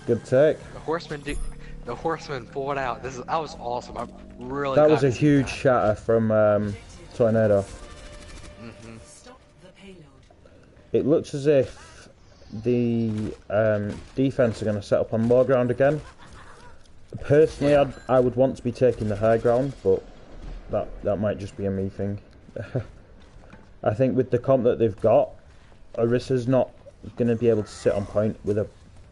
good take. The Horseman pulled out. That was awesome. I'm really. That glad was a to see huge that. shatter from Tornado. Stop the payload. It looks as if the defense are going to set up on low ground again. Personally, I would want to be taking the high ground, but that might just be a me thing. I think with the comp that they've got, Orisa's not going to be able to sit on point with a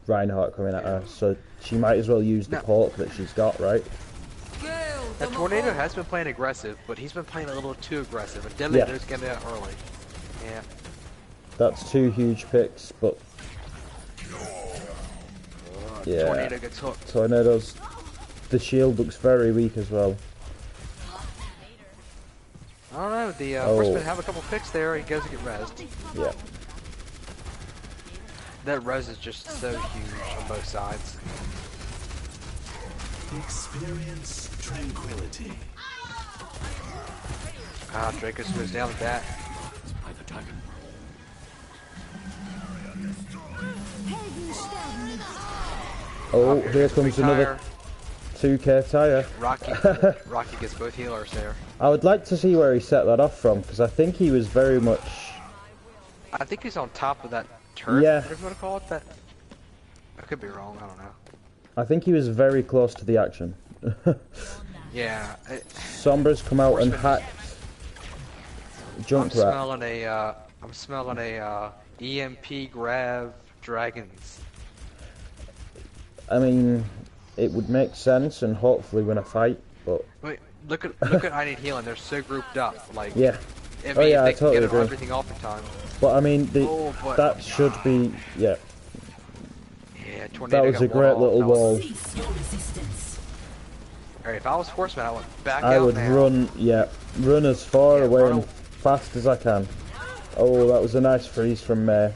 Reinhardt coming at her, so she might as well use the poke that she's got, right? The Tornado has been playing aggressive, but he's been playing a little too aggressive, and Deadly is getting it early. Yeah. That's 2 huge picks, but yeah, Tornado gets hooked. Tornado's, the shield looks very weak as well. I don't know. The Horseman have a couple picks there. He goes to get rezzed. Yeah. That res is just so huge on both sides. Experience tranquility. Dracos goes down with that. By the tiger. Oh, here comes another 2k tire. Rocky gets both healers there. I would like to see where he set that off from, because I think he was very much I think he's on top of that turret. Yeah. Whatever you want to call it. That. I could be wrong. I don't know. I think he was very close to the action. Yeah. Sombra's come out and hacked I'm Junkrat. smelling a. I'm smelling a EMP grab dragons. I mean, it would make sense and hopefully win a fight, but Wait, look at I need healing. They're so grouped up. Like. yeah. I mean, Oh yeah, I if they totally can agree. get everything off in time. But I mean, But, that should be, yeah. Yeah, tornado. That was got a great one little off. That was- wall. Cease your resistance. Alright, if I was Horseman, I would back I out would now. run as far Yeah, away run and fast as I can. Oh, that was a nice freeze from May.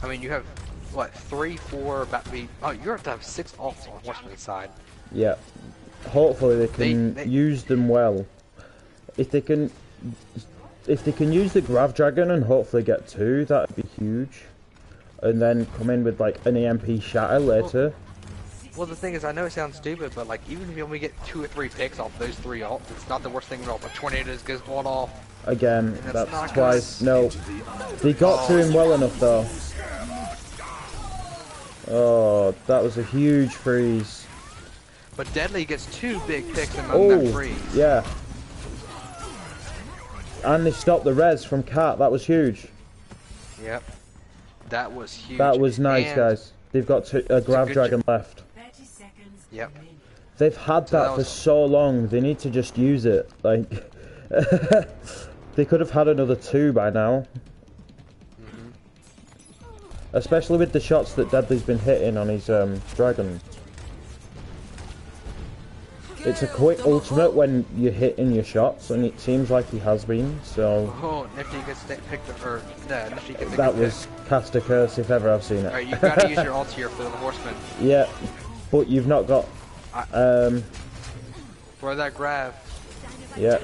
I mean, you have what 3, 4, about to be. Oh, you have to have 6 ults on Horseman's side. Yeah. Hopefully they can They- use them well. If they can use the Grav Dragon and hopefully get 2, that'd be huge. And then come in with like an EMP shatter later. Well, the thing is, I know it sounds stupid, but like even if you only get 2 or 3 picks off those 3 ults, it's not the worst thing at all. But tornadoes goes one off. Again, That's that's not twice. good. No, they got to him well enough though. Oh, that was a huge freeze. But Deadly gets 2 big picks among that Oh, freeze. yeah. And they stopped the res from Cat. That was huge. Yep. That was huge. That was nice, And- guys. They've got a Grav good Dragon left. 30 seconds. Yep. remaining. They've had So that that for was- so long. They need to just use it. Like, they could have had another 2 by now. Especially with the shots that Deadly's been hitting on his dragon. It's a quick ultimate when you're hitting your shots, and it seems like he has been. So Oh, Nifty gets picked up, or Nifty gets that was cast a curse if ever I've seen Alright, it. you gotta use your ult here for the Horseman. Yeah, but you've not got. For that grab. Yeah.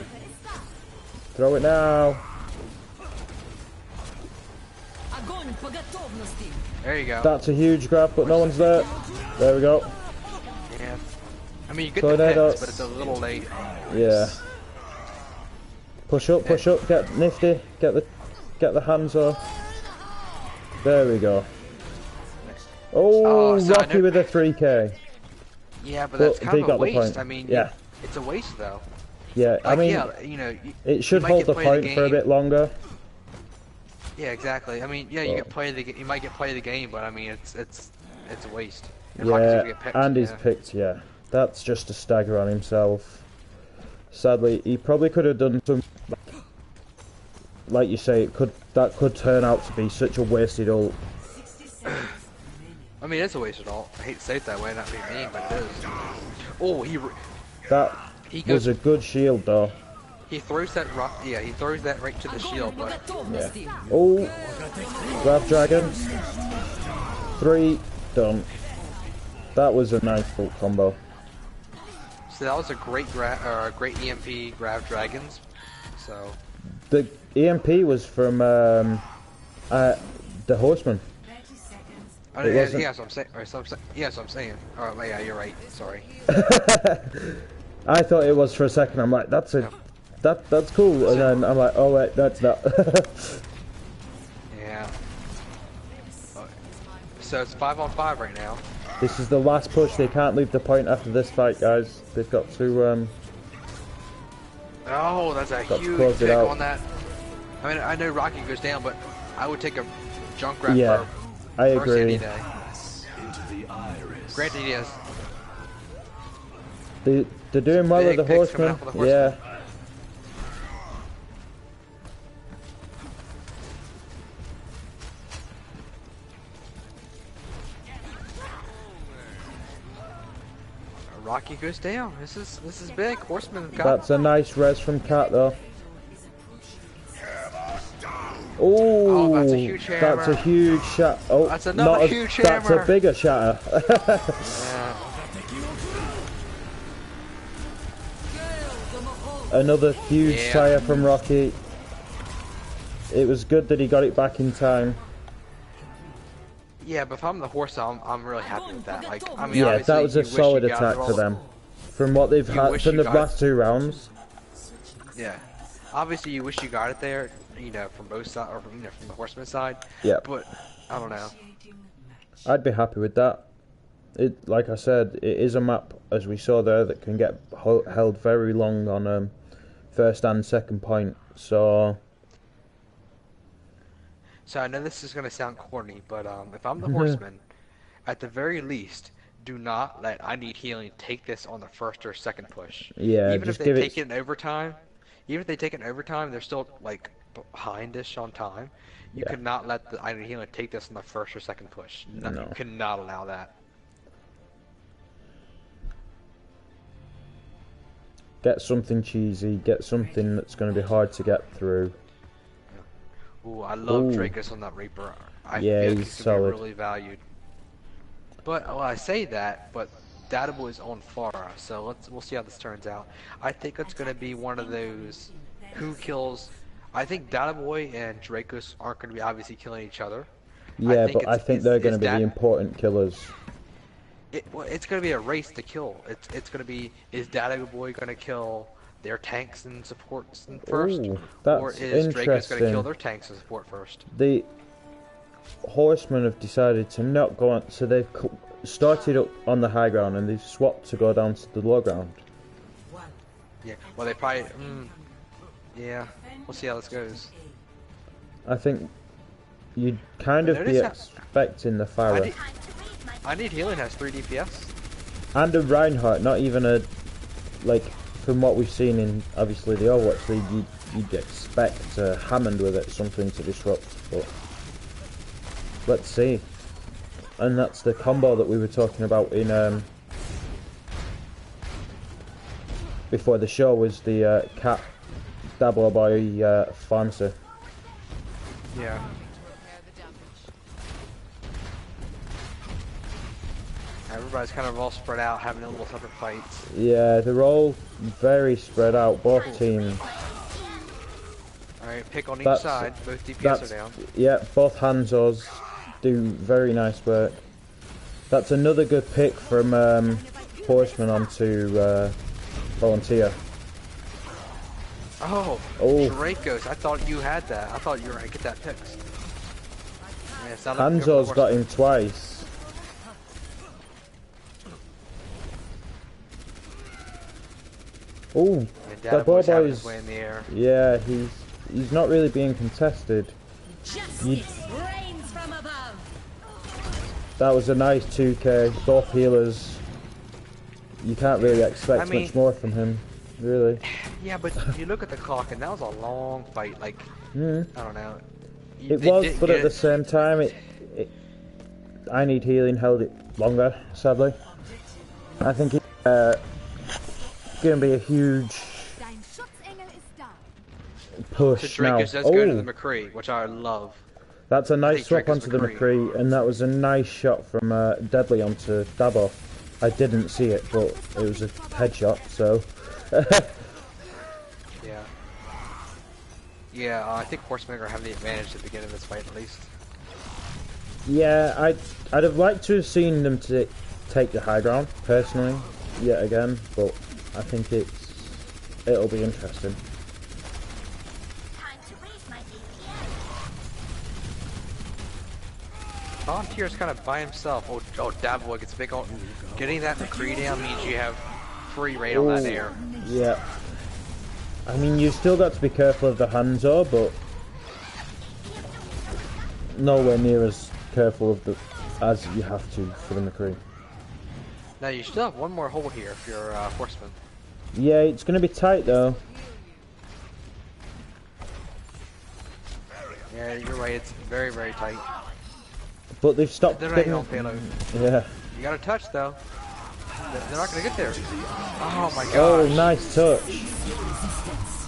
Throw it now. Огонь по готовности. There you go. That's a huge grab, but no one's there. There we go. Yeah. I mean, you get Tornado. the hits, but it's a little late. Yeah. Push up, get Nifty, get the hands off. There we go. Oh, so I Rocky know- with a 3k. Yeah, but But that's kind they of a got the waste. point. I mean, Yeah. it's a waste though. Yeah, I Like, mean, yeah, you know, it should might hold get the play of the point for a game. bit longer. Yeah, exactly. I mean, yeah, you But- get play the you might get play the game, but I mean, it's a waste. And Rocky's Yeah, gonna get picked, and he's yeah. picked, yeah. That's just a stagger on himself. Sadly, he probably could have done some... Like you say, that could turn out to be such a wasted ult. 60 seconds. I mean, it's a waste at all. I hate to say it that way, not being mean, but it is. Oh, That he was goes. a good shield, though. He throws that rock. Yeah, he throws that right to the Огонь shield, по but готовности. Oh, Grab Dragon. 3, done. That was a nice ult combo. so that was a great great EMP grab dragons. So The EMP was from the Horseman. 30 seconds. oh, It yeah, wasn't- yeah, so I'm saying. Yeah, so I'm saying. Oh, yeah, you're right. Sorry. I thought it was for a second. I'm like, that's cool, and then I'm like, oh wait, that's not. Yeah. So it's 5-on-5 right now. This is the last push. They can't leave the point after this fight, guys. They've got to. Oh, that's a Got to huge close it pick out. on that. I mean, I know Rocky goes down, but I would take a Junkrat Yeah, I first any agree. day. Into the iris. Granted, yes. They're doing well with Big the picks coming Horseman. out for the Horseman. Yeah. Rocky goes down. This is big. Horseman got. That's a nice res from Cat, though. Oh, Oh, that's a huge That's a hammer. huge shot. Oh, That's another not as- huge That's hammer. a bigger shatter. Yeah. Another huge Yeah. tire from Rocky. It was good that he got it back in time. Yeah, but if I'm the horse, I'm really happy with that. Like, I mean, Yeah, obviously, that was a you wish solid you got attack all for the- them. From what they've had wish from you the got- last 2 rounds. Yeah. Obviously, you wish you got it there, from both sides, or from the Horseman side. Yeah. But I don't know. I'd be happy with that. It, like I said, it is a map, as we saw there, that can get held very long on first and second point. So I know this is gonna sound corny, but if I'm the Horseman, at the very least, do not let I Need Healing take this on the first or second push. yeah, Even if just they give take it. it in overtime, they're still like behind-ish on time. You Yeah. could not let the I Need Healing take this on the first or second push. No, No. You cannot allow that. Get something cheesy. Get something that's going to be hard to get through. Ooh, I love Ooh. Dracos on that Reaper. I Yeah, feel like he's he's gonna be solid. really valued. But I say that, but Data Boy's on Pharah, so we'll see how this turns out. I think it's gonna be one of those who kills. I think Data Boy and Dracos aren't gonna be obviously killing each other. Yeah, think but I it's- think it's- they're going to it's be the that- important killers. It's gonna be a race to kill. It's gonna be, is Data Boy gonna kill their tanks and supports first, Ooh, or that's is Dracos gonna interesting. kill their tanks and support first? The Horsemen have decided to not go on, so they've started up on the high ground and they've swapped to go down to the low ground. Yeah. Well, they probably. Yeah. We'll see how this goes. I think you'd kind of be notice how- expecting the Farah. I Need Healing has 3 DPS. And a Reinhardt, not even a, like, from what we've seen in, obviously, the Overwatch League, you'd expect Hammond with it, something to disrupt, but let's see. And that's the combo that we were talking about in, before the show, was the Cat Dabble by Fancy. Yeah. Repair the damage. Everybody's kind of all spread out, having a little separate fights. Yeah, they're all very spread out, both teams. Alright, pick on each That's- side. Both DPS That's, are down. yeah, both Hanzos do very nice work. That's another good pick from Horseman onto Volunteer. Oh, Oh. Dracos. I thought you had that. I thought you were going to get that pick. Yeah, it's not looking good for Hanzo's the got Horsemen. him twice. Oh, And that Data Boy's having Bobo's, his way in the air. yeah, he's not really being contested. Justice reigns from above. That was a nice 2k, both healers. You can't really expect I mean- much more from him, really. Yeah, but you look at the clock, and that was a long fight. Like, Mm. I don't know. It They was, didn't but get at the same time, I Need Healing held it longer, sadly. I think it's going to be a huge Dein Schutzengel ist da. So push now. Dracos does go to the Oh, McCree, which I love. that's a nice think swap Dracos onto the McCree. McCree, and that was a nice shot from Deadly onto Dabo. I didn't see it, but it was a headshot, so... Yeah. Yeah, I think Horsemen are going to have the advantage at the beginning of this fight, at least. Yeah, I'd have liked to have seen them take the high ground, personally, yet again, but I think it'll be interesting. Volunteer's kind of by himself. Oh, Daboy gets big on. Getting that McCree down means you have free reign on that Ooh, air. Yeah. I mean, you've still got to be careful of the Hanzo, but nowhere near as careful of as you have to for the McCree. Now you still have one more hold here if you're Horseman. Yeah, it's going to be tight though. Yeah, you're right. It's very, very tight. But they've stopped They're not getting... on payload. Yeah. You got a touch though. They're not gonna get there. Oh my gosh. Oh, nice touch.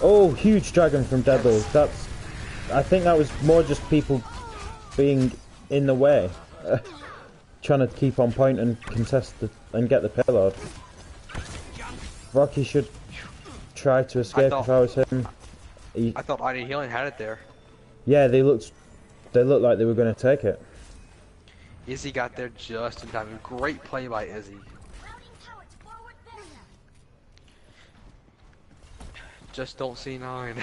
Oh, huge dragon from Deadly. I think that was more just people being in the way. Trying to keep on point and contest and get the payload. Rocky should try to escape if I was him. I thought ID Healing had it there. Yeah, they looked like they were going to take it. Izzy got there just in time. Great play by Izzy. Just don't see 9.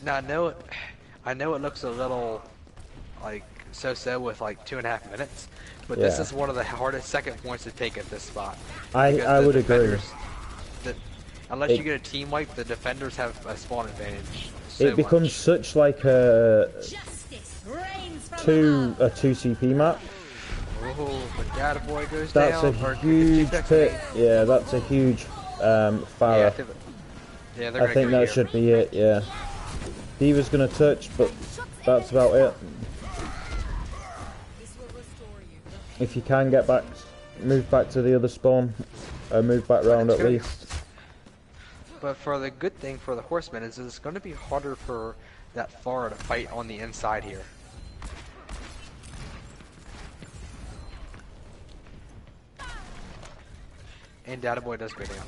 Now I know it looks a little like so-so with like 2.5 minutes, but this Yeah. is one of the hardest second points to take at this spot. I Because the would agree. defenders- Unless It- you get a team wipe, the defenders have a spawn advantage. So It becomes much. such like a Justice reigns from above. 2 CP map. Oh, but Data Boy goes That's down. a or huge gets pick. Yeah, that's a huge Yeah, Farah. they're I gonna think go that here. should be it. Yeah. Diva's gonna touch, but that's about it. If you can get back, move back to the other spawn, move back round it's at gonna- least. But for the good thing for the Horsemen is it's going to be harder for that Farah to fight on the inside here. And Data Boy does go down.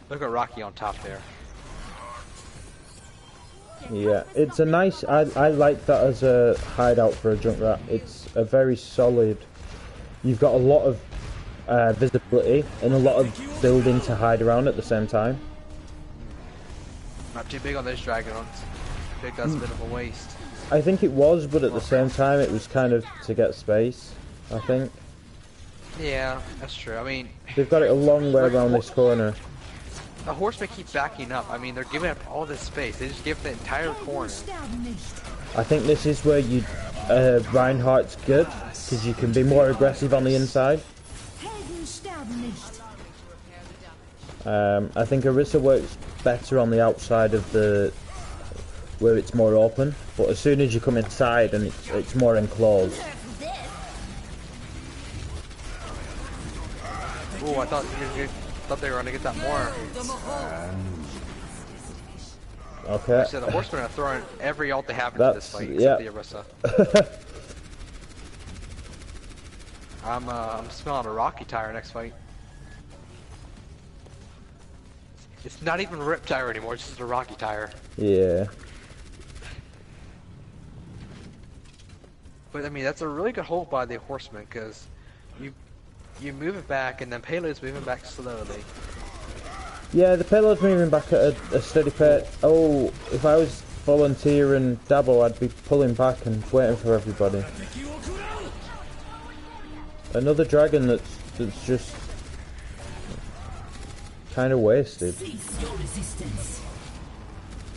Look at Rocky on top there. Yeah, it's a nice. I like that as a hideout for a Junkrat. It's a very solid. You've got a lot of visibility and a lot of building to hide around at the same time. Not too big on those dragons. I think that's a bit of a waste. I think it was, but at the same time, it was kind of to get space. I think Yeah, that's true. I mean, they've got it a long way around this corner. the Horsemen keep backing up. I mean, they're giving up all this space. They just give the entire corner. I think this is where you Reinhardt's good because you can be more aggressive on the inside. I think Orisa works better on the outside of the where it's more open, but as soon as you come inside and it's more enclosed. Ooh, I thought they were gonna get that more. Okay. So the Horsemen are throwing every ult they have into That's- this fight, yeah. except the Orisa. I'm smelling a Rocky tire next fight. It's not even a Rip tire anymore, it's just a Rocky tire. Yeah. But I mean, that's a really good hold by the Horsemen, because you move it back, and then Payload's moving back slowly. Yeah, the payload's moving back at a steady pace. Oh, if I was Volunteer and Dabo, I'd be pulling back and waiting for everybody. Another dragon that's just kind of wasted.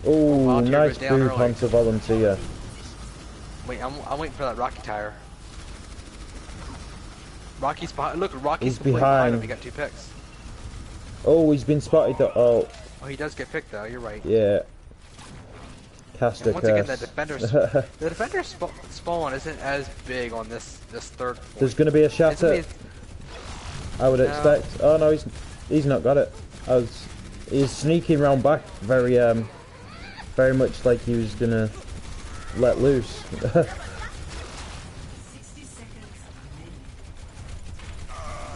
Oh, Volunteer nice goes down move early. onto Volunteer. Wait, I'm waiting for that Rocky tire. Rocky's behind. Look, Rocky's He's completely behind him. behind. He got 2 picks. Oh, he's been spotted. Oh, Oh, he does get picked though. You're right. yeah. Cast a And once again, curse. the defender's spawn isn't as big on this third point. There's going to be a It's shatter. gonna be- I would No. expect. Oh no, he's not got it. He's sneaking round back, very much like he was gonna let loose.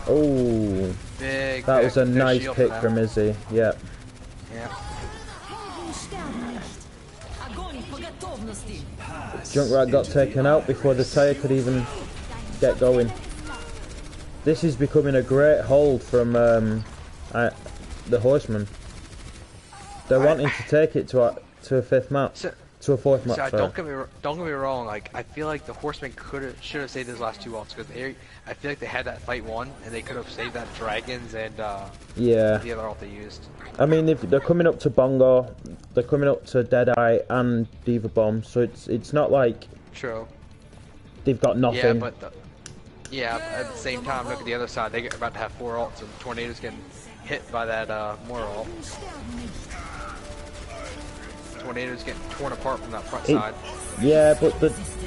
Oh, big. that was a no nice shield pick for from them. Izzy. Yeah. Yeah. Junkrat got taken out before the tire could even get going. This is becoming a great hold from the Horsemen. They're wanting to take it to a fifth map, So, to a fourth map. so sorry. don't get me wrong. Like, I feel like the Horsemen should have saved those last 2 ults, because I feel like they had that fight won, and they could have saved that dragons and Yeah. the other ult they used. I mean, they're coming up to Bongo, they're coming up to Deadeye and Diva Bomb, so it's not like True. they've got Yeah, nothing. but at the same time, look at the other side. They're about to have 4 ults, and Tornado's getting hit by that more ult. Tornado's getting torn apart from that front side. Yeah, but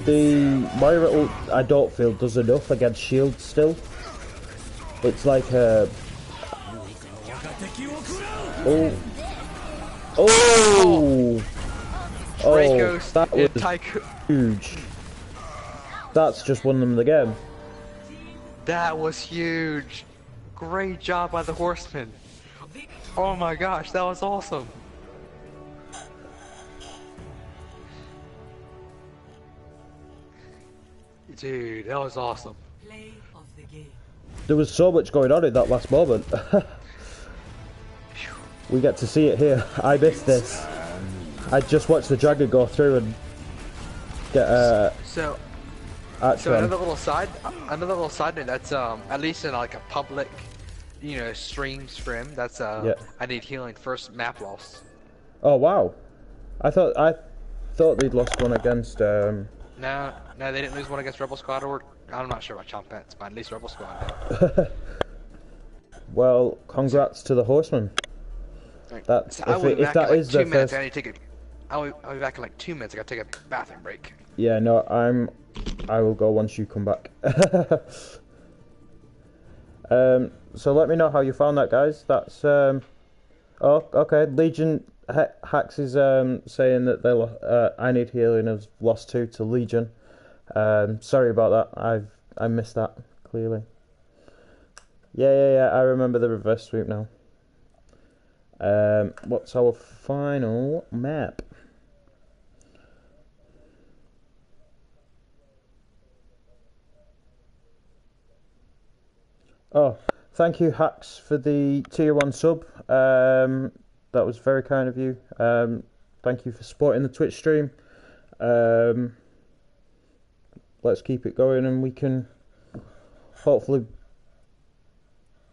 the Moira ult, I don't feel does enough against shield still. It's like a... Oh. Oh! Dracos That and was Tycho. huge. That's just won them the game. That was huge. Great job by the Horsemen. Oh my gosh, that was awesome. Dude, that was awesome. Play of the game. There was so much going on in that last moment. We get to see it here. I missed this. I just watched the dragon go through and get So Actually, another little side note. That's at least in like a public, streams for him. That's Yeah. I need healing first map loss. Oh wow! I thought they'd lost one against. No, they didn't lose one against Rebel Squad, or I'm not sure about Chompets, but at least Rebel Squad did. Well, congrats to the Horsemen. That So I will be if back that in like is 2 the minutes. first. I need to take I'll be back in like 2 minutes. I gotta take a bathroom break. Yeah, no, I will go once you come back. So let me know how you found that, guys. That's oh, okay. Legion Hacks is saying that they I Need Healing has lost 2 to Legion. Sorry about that. I missed that clearly. Yeah. I remember the reverse sweep now. What's our final map? Oh, thank you, Hacks, for the tier 1 sub. That was very kind of you. Thank you for supporting the Twitch stream. Let's keep it going and we can hopefully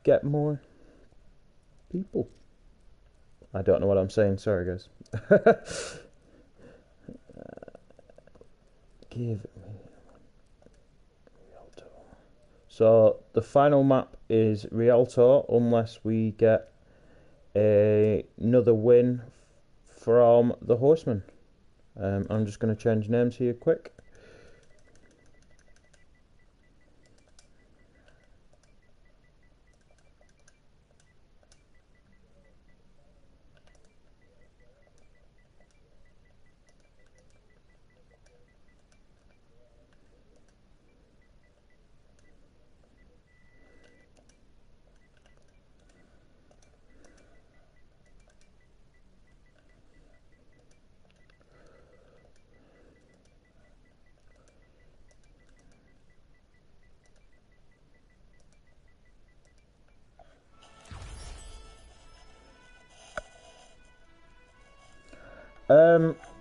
get more people. I don't know what I'm saying, sorry guys. Give me Rialto. So the final map is Rialto unless we get another win from the Horsemen. I'm just going to change names here quick.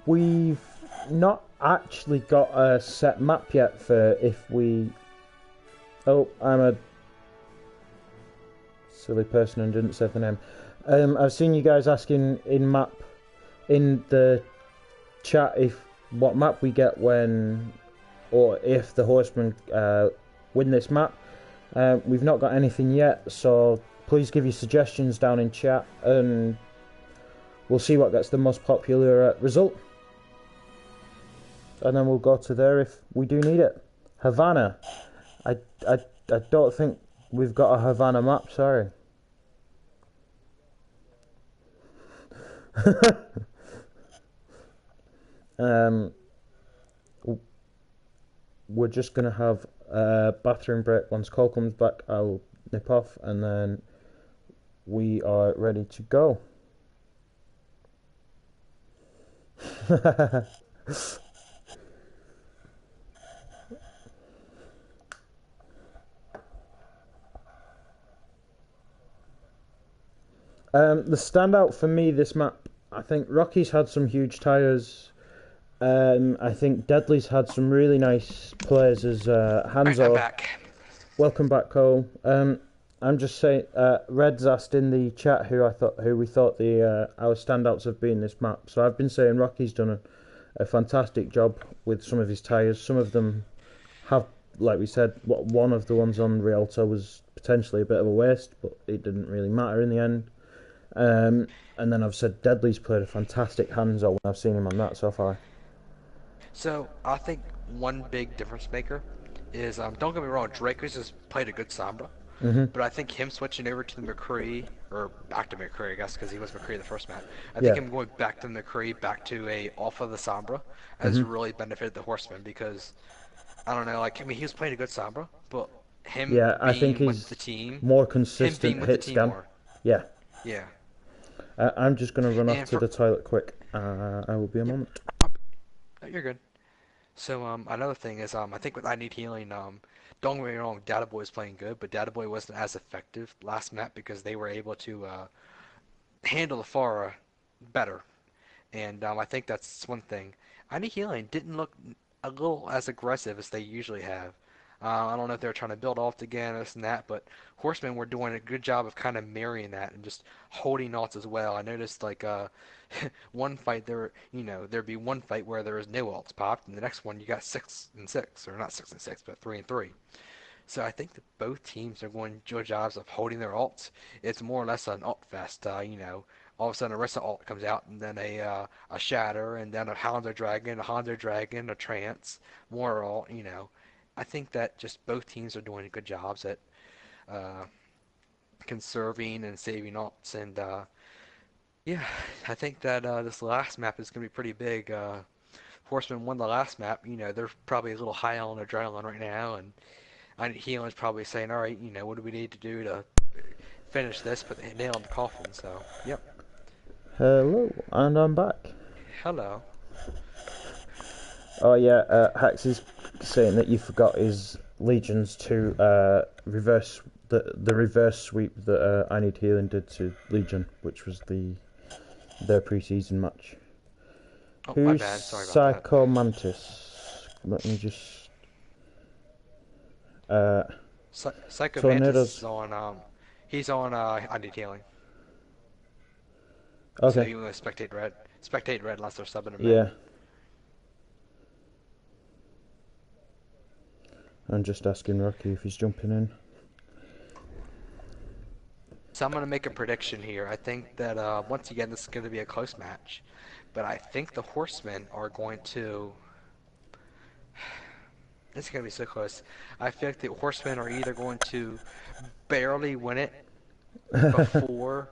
We've not actually got a set map yet for if we... Oh, I'm a silly person and didn't say the name. I've seen you guys asking in the chat what map we get when or if the Horsemen win this map. We've not got anything yet, so please give your suggestions down in chat and we'll see what gets the most popular result. And then we'll go to there if we do need it. Havana. I don't think we've got a Havana map, sorry. We're just going to have a bathroom break. Once Cole comes back, I'll nip off and then we are ready to go. The standout for me this map, I think Rocky's had some huge tyres. I think Deadly's had some really nice players as Hanzo. I'm back. Welcome back, Cole. I'm just saying, Red's asked in the chat who we thought our standouts have been this map. So I've been saying Rocky's done a fantastic job with some of his tyres. Some of them have, like we said, one of the ones on Rialto was potentially a bit of a waste, but it didn't really matter in the end. And then I've said Deadly's played a fantastic Hanzo when I've seen him on that so far. So I think one big difference maker is don't get me wrong, Draco's has played a good Sombra, but I think him switching over to the McCree or back to McCree, I guess, because he was McCree the first match. I think him going back to McCree, back to a off of the Sombra, has really benefited the Horsemen because I don't know, like he was playing a good Sombra, but him I think being he's with the team, more consistent hit scan. more. Yeah. Yeah. I'm just going to run off to the toilet quick. I will be a moment. Oh, you're good. So another thing is I think with I Need Healing, don't get me wrong, Data Boy is playing good, but Data Boy wasn't as effective last map because they were able to handle the Pharah better. And I think that's one thing. I Need Healing didn't look a little as aggressive as they usually have. I don't know if they're trying to build off again, this and that, but Horsemen were doing a good job of kind of marrying that and just holding ults as well. I noticed like one fight there, there'd be one fight where there was no ults popped, and the next one you got 6 and 6, or not 6 and 6, but 3 and 3. So I think that both teams are going to do jobs of holding their ults. It's more or less an ult fest, all of a sudden a Rissa ult comes out, and then a Shatter, and then a Hound Dragon, a Trance, more ult. I think that just both teams are doing good jobs at uh, conserving and saving ults, and yeah, I think that this last map is going to be pretty big. Horsemen won the last map. They're probably a little high on adrenaline right now, and Healen's probably saying, all right, what do we need to do to finish this, put the nail in the coffin. So, yep. Hello, and I'm back. Hello. Oh yeah, Hax is saying that you forgot his Legions to reverse the reverse sweep that I Need Healing did to Legion, which was their preseason match. Oh, Who's my bad. Sorry about Psycho Mantis? Let me just. Psycho Tornadoes. Mantis is on. He's on. I Need Healing. Okay. So you want to spectate red. Spectate red unless they're subbing him. Yeah. I'm just asking Rocky if he's jumping in. So I'm going to make a prediction here. I think that once again this is going to be a close match, but I think the Horsemen are going to. This is going to be so close. I feel like the Horsemen are either going to barely win it before.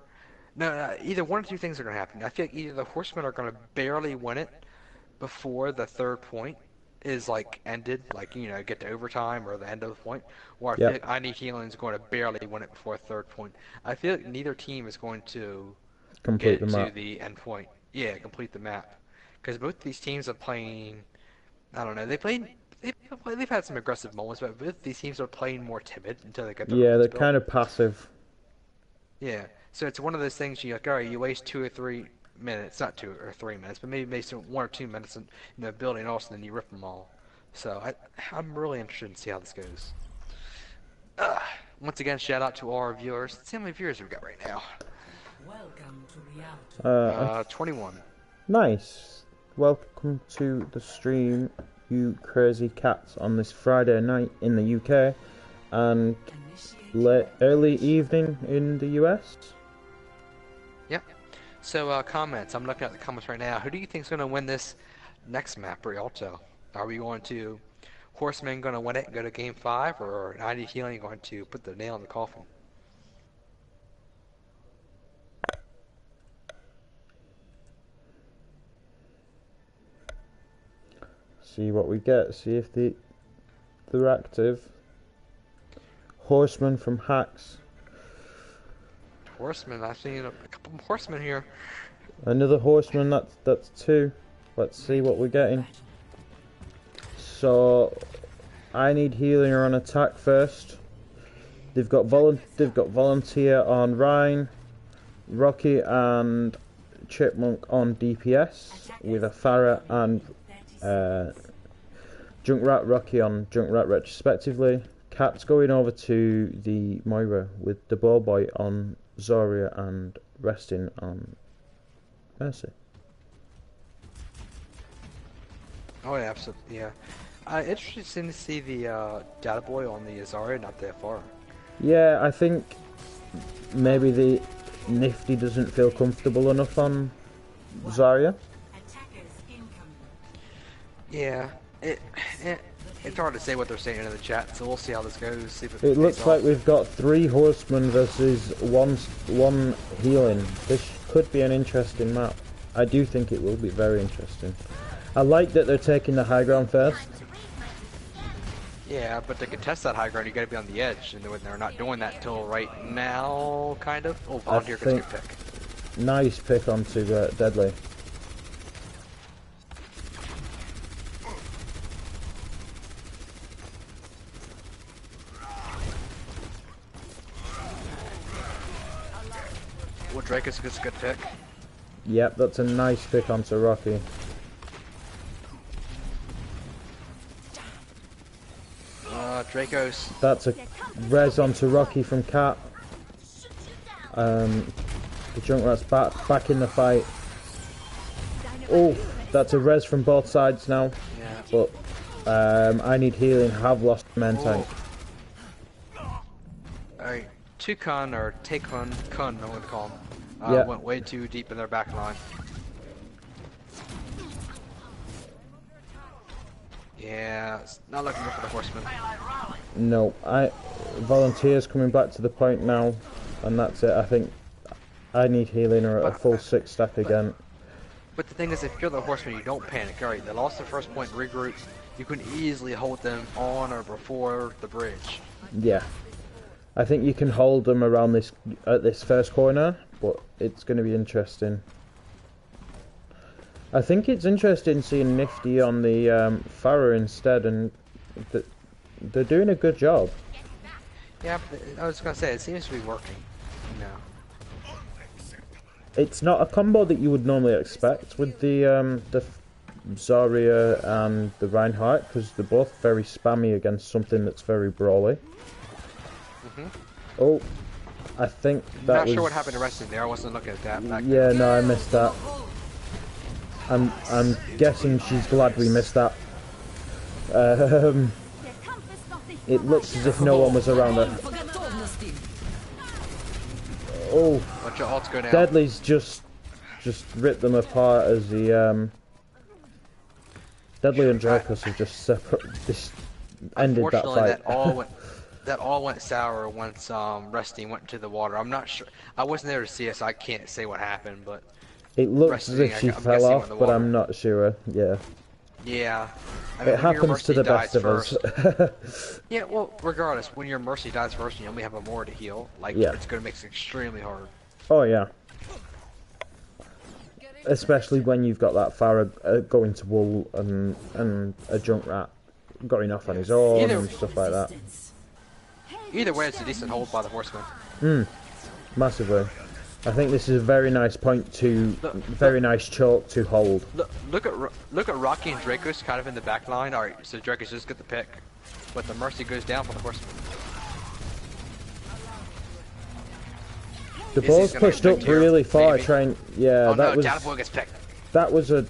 No, either one or two things are going to happen. I feel like either the Horsemen are going to barely win it before the third point is like ended, like get to overtime or the end of the point, or I feel like I Need Healing is going to barely win it before a third point. I feel like neither team is going to Complete get the map. to the end point. Yeah, complete the map, because both these teams are playing. I don't know. They've had some aggressive moments, but both these teams are playing more timid until they get their Yeah, points they're built. kind of passive. Yeah, so it's one of those things you like. All right, you waste 2 or 3 minutes, not 2 or 3 minutes, but maybe 1 or 2 minutes in building also, and then you rip them all. So I'm really interested to see how this goes. Once again, shout out to all our viewers. Let's see how many viewers we've got right now. Welcome to reality. 21. Nice. Welcome to the stream, you crazy cats, on this Friday night in the UK and early evening in the US. Yep. So comments. I'm looking at the comments right now. Who do you think is going to win this next map, Rialto? Are we going to Horsemen going to win it and go to Game 5, or I Need Healing going to put the nail in the coffin? See what we get. See if they're active. Horseman from Hacks. Horsemen. I've seen a couple of Horsemen here. Another Horseman. That's 2. Let's see what we're getting. So, I Need Healing are on attack first. They've got Volunteer on Rhine, Rocky and Chipmunk on DPS with a Farah and Junkrat Rocky on Junkrat respectively. Cat's going over to the Moira with the Ball Boy on Zarya and resting on Mercy. Oh yeah, absolutely. Yeah. Interesting to see the Data Boy on the Zarya not that far. Yeah, I think maybe the Nifty doesn't feel comfortable enough on Zarya. Yeah, it's hard to say what they're saying in the chat, so we'll see how this goes. See if It looks like we've got 3 Horsemen versus one Healing. This could be an interesting map. I do think it will be very interesting. I like that they're taking the high ground first. Yeah, but to contest that high ground, you gotta be on the edge, and they're not doing that till right now, kind of. Oh, Volunteer gets a good pick. Nice pick onto Deadly. Well, Dracos gets a good pick. Yep, that's a nice pick onto Rocky. Dracos. That's a res onto Rocky from Cat. The Junkrat's back in the fight. Oh, that's a res from both sides now. Yeah. But I need healing. Have lost main tank. Alright, Tukun or Takun, Kun, I'm gonna call him. Yeah. Went way too deep in their back line. Yeah, it's not looking good for the Horsemen. No, Volunteers coming back to the point now, and that's it. I think I need healing or a full 6 stack again. But the thing is, if you're the Horsemen, you don't panic. Alright, they lost their first point, regroup. You can easily hold them on or before the bridge. Yeah, I think you can hold them around this at this first corner, but it's going to be interesting. I think it's interesting seeing Nifty on the Farah instead, and they're doing a good job. Yeah, I was gonna say it seems to be working. No. It's not a combo that you would normally expect with the Zarya and the Reinhardt, because they're both very spammy against something that's very brawly. Oh, I think that was... Not sure what happened to resting there. I wasn't looking at that. Yeah, no, I missed that. I'm guessing she's glad we missed that. It looks as if no one was around her. Oh, Bunch of ults go down. Deadly's just ripped them apart as the Deadly and Dracos have just ended that fight. That all went sour once Resting went into the water. I'm not sure. I wasn't there to see it, so I can't say what happened. But it looks as if she fell off, but I'm not sure. Yeah. Yeah. I mean, it happens to the best of us. Yeah, well, regardless, when your Mercy dies first and you only have a more to heal, like, it's going to make it extremely hard. Oh, yeah. Especially when you've got that Farah going to Wool and a Junkrat going off on his own and stuff like that. Either way, it's a decent hold by the Horsemen. Massively. I think this is a very nice point to, very nice choke to hold. Look at Rocky and Dracos kind of in the back line. Alright, so Dracos just get the pick, but the Mercy goes down for the Horsemen. The ball's pushed up really far, trying. Yeah, that was. Gets picked. That was a.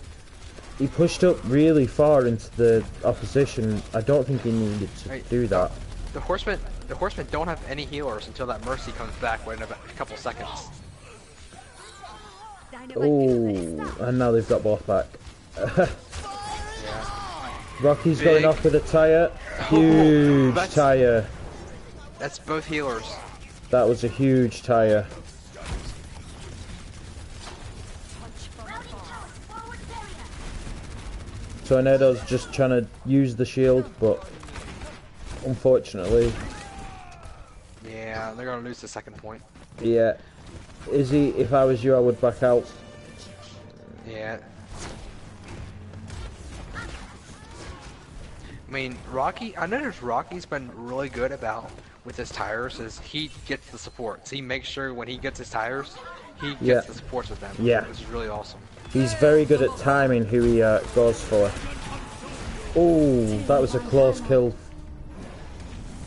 He pushed up really far into the opposition. I don't think he needed to do that. The Horsemen don't have any healers until that Mercy comes back within about a couple seconds. Oh, and now they've got both back. Rocky's going off with a tire. Huge tire. That's both healers. That was a huge tire. Tornado's just trying to use the shield, but unfortunately... Yeah, they're going to lose the second point. Yeah. Izzy, if I was you, I would back out. Yeah. I mean, Rocky, I noticed Rocky's been really good about, with his tires, is he gets the supports. He makes sure when he gets his tires, he gets the supports with them. Yeah. Which is really awesome. He's very good at timing who he goes for. Oh, that was a close kill.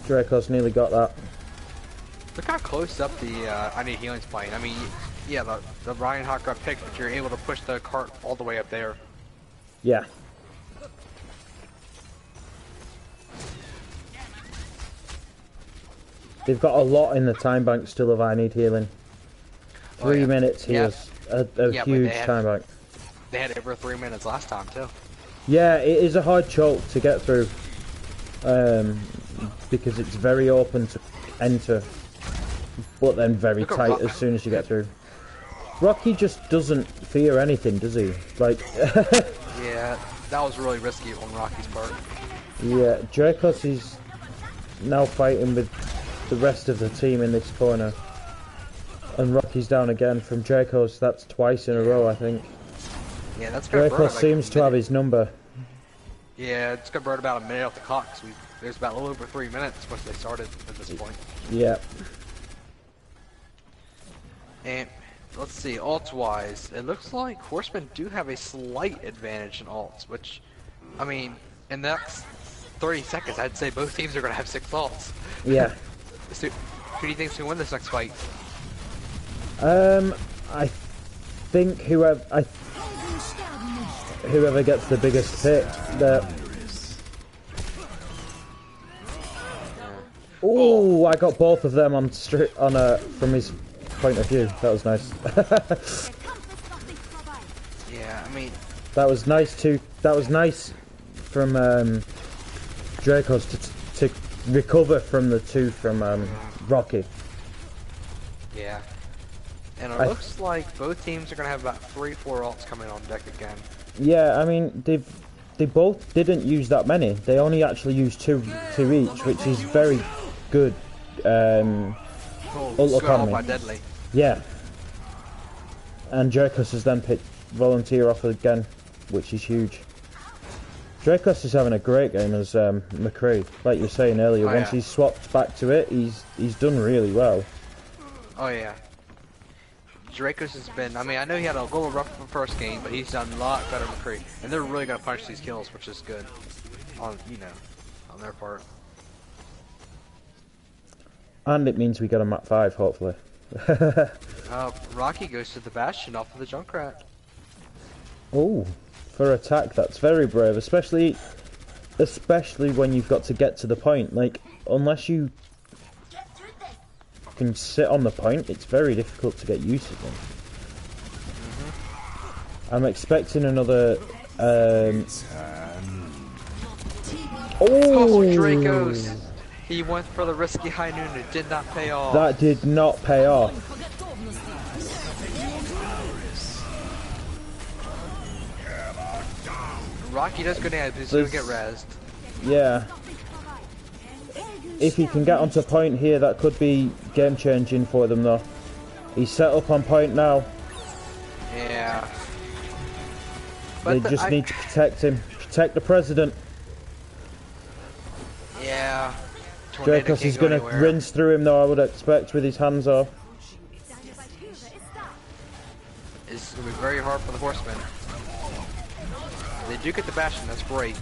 Dracos nearly got that. Look how close up the I Need Healing's playing. I mean, yeah, the Reinhardt got picked, but you're able to push the cart all the way up there. Yeah. They've got a lot in the time bank still of I Need Healing. 3 minutes here. A huge time bank. They had over 3 minutes last time too. Yeah, it is a hard choke to get through. Because it's very open to enter. But then very tight as soon as you get through. Rocky just doesn't fear anything, does he? Like... Yeah, that was really risky on Rocky's part. Yeah, Dracos is now fighting with the rest of the team in this corner. And Rocky's down again from Dracos. That's twice in a row, I think. Yeah, that's gonna Dracos seems to have his number. Yeah, it's gonna burn about a minute off the clock. So there's about a little over 3 minutes once they started at this point. Yeah. And let's see, ults-wise, it looks like Horsemen do have a slight advantage in ults, which, I mean, in the next 30 seconds, I'd say both teams are going to have 6 ults. Yeah. So, who do you think's going to win this next fight? I think whoever gets the biggest pick, Oh, I got both of them on from his point of view. That was nice. Yeah, I mean, that was nice too. That was nice from Dracos to recover from the 2 from Rocky. Yeah. And it looks like both teams are going to have about 3-4 ults coming on deck again. Yeah, I mean, they both didn't use that many. They only actually used two each, which is very good. Ult economy. By Deadly. Yeah. And Dracos has then picked Volunteer off again, which is huge. Dracos is having a great game as McCree. Like you were saying earlier, once he's swapped back to it, he's done really well. Oh yeah. Dracos has been, I mean, I know he had a little rough in the first game, but he's done a lot better than McCree. And they're really going to punish these kills, which is good. On their part. And it means we get a map 5, hopefully. Rocky goes to the Bastion off of the Junkrat. Oh, for attack, that's very brave, especially when you've got to get to the point. Like, unless you can sit on the point, it's very difficult to get used to them. I'm expecting another. Oh, Dracos! He went for the risky high noon. It did not pay off. That did not pay off. Rocky does go down, but he's going to get rezzed. Yeah. If he can get onto point here, that could be game changing for them though. He's set up on point now. Yeah. But they just need to protect him. Protect the president. Yeah. Dracos is going to rinse through him though, I would expect, with his hands off. It's going to be very hard for the Horsemen. They do get the Bastion, that's great.